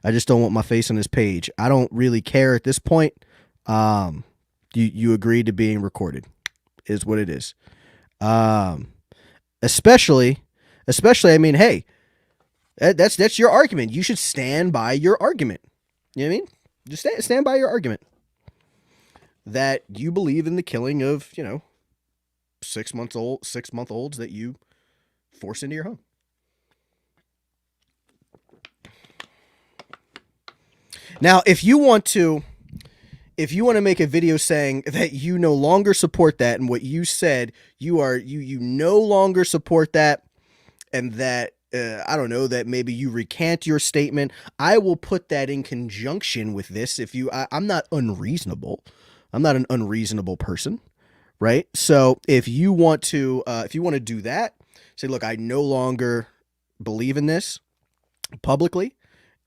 I just don't want my face on his page. I don't really care at this point. You agreed to being recorded, is what it is. Especially, I mean, hey, that's your argument. You should stand by your argument. You know what I mean? Just stand by your argument that you believe in the killing of, 6-month-olds that you force into your home. Now, if you want to make a video saying that you no longer support that, and what you said, you no longer support that, and that I don't know, that maybe you recant your statement, I will put that in conjunction with this. I'm not unreasonable. I'm not an unreasonable person, right? So if you want to do that, say, look, I no longer believe in this publicly,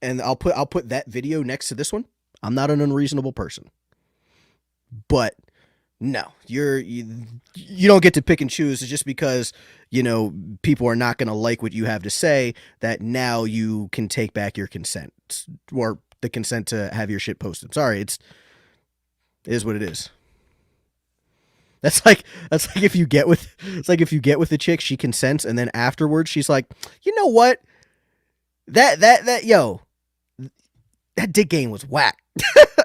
and I'll put that video next to this one. I'm not an unreasonable person. But no, you don't get to pick and choose just because, people are not going to like what you have to say, that now you can take back your consent, or the consent to have your shit posted. Sorry, it is what it is. That's like if you get with the chick, she consents, and then afterwards she's like, you know what? That dick game was whack.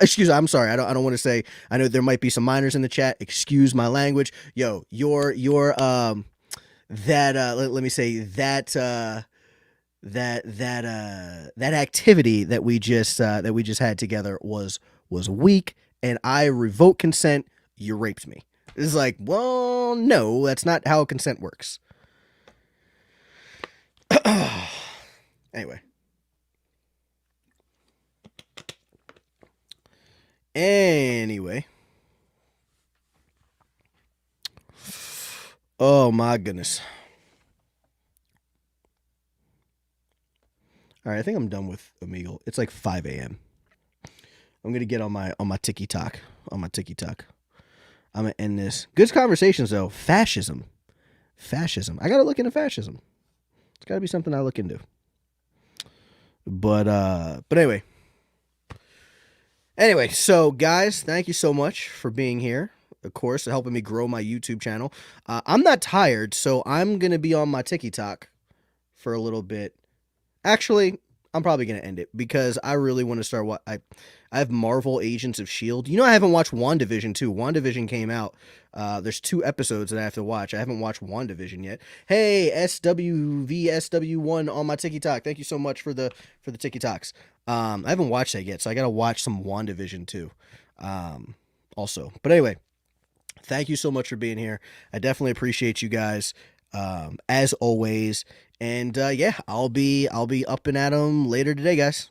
Excuse me, I'm sorry. I don't want to say. I know there might be some minors in the chat. Excuse my language. Yo, your let me say that activity that we just had together was weak, and I revoke consent. You raped me. It's like, well, no, that's not how consent works. Anyway. Oh my goodness. All right, I think I'm done with Omegle. It's like 5 a.m. I'm gonna get on my TikTok. I'm gonna end this. Good conversations though. Fascism. I gotta look into fascism. It's gotta be something I look into. But anyway, so guys, thank you so much for being here. Of course, helping me grow my YouTube channel. I'm not tired, so I'm gonna be on my TikTok for a little bit. Actually, I'm probably gonna end it because I really want to start. I have Marvel Agents of S.H.I.E.L.D. I haven't watched WandaVision too. WandaVision came out. There's 2 episodes that I have to watch. I haven't watched WandaVision yet. Hey, SWVSW1 on my TikTok. Thank you so much for the TikToks. I haven't watched that yet, so I gotta watch some WandaVision too. Also, but anyway, thank you so much for being here. I definitely appreciate you guys, as always. And yeah, I'll be up and at 'em later today, guys.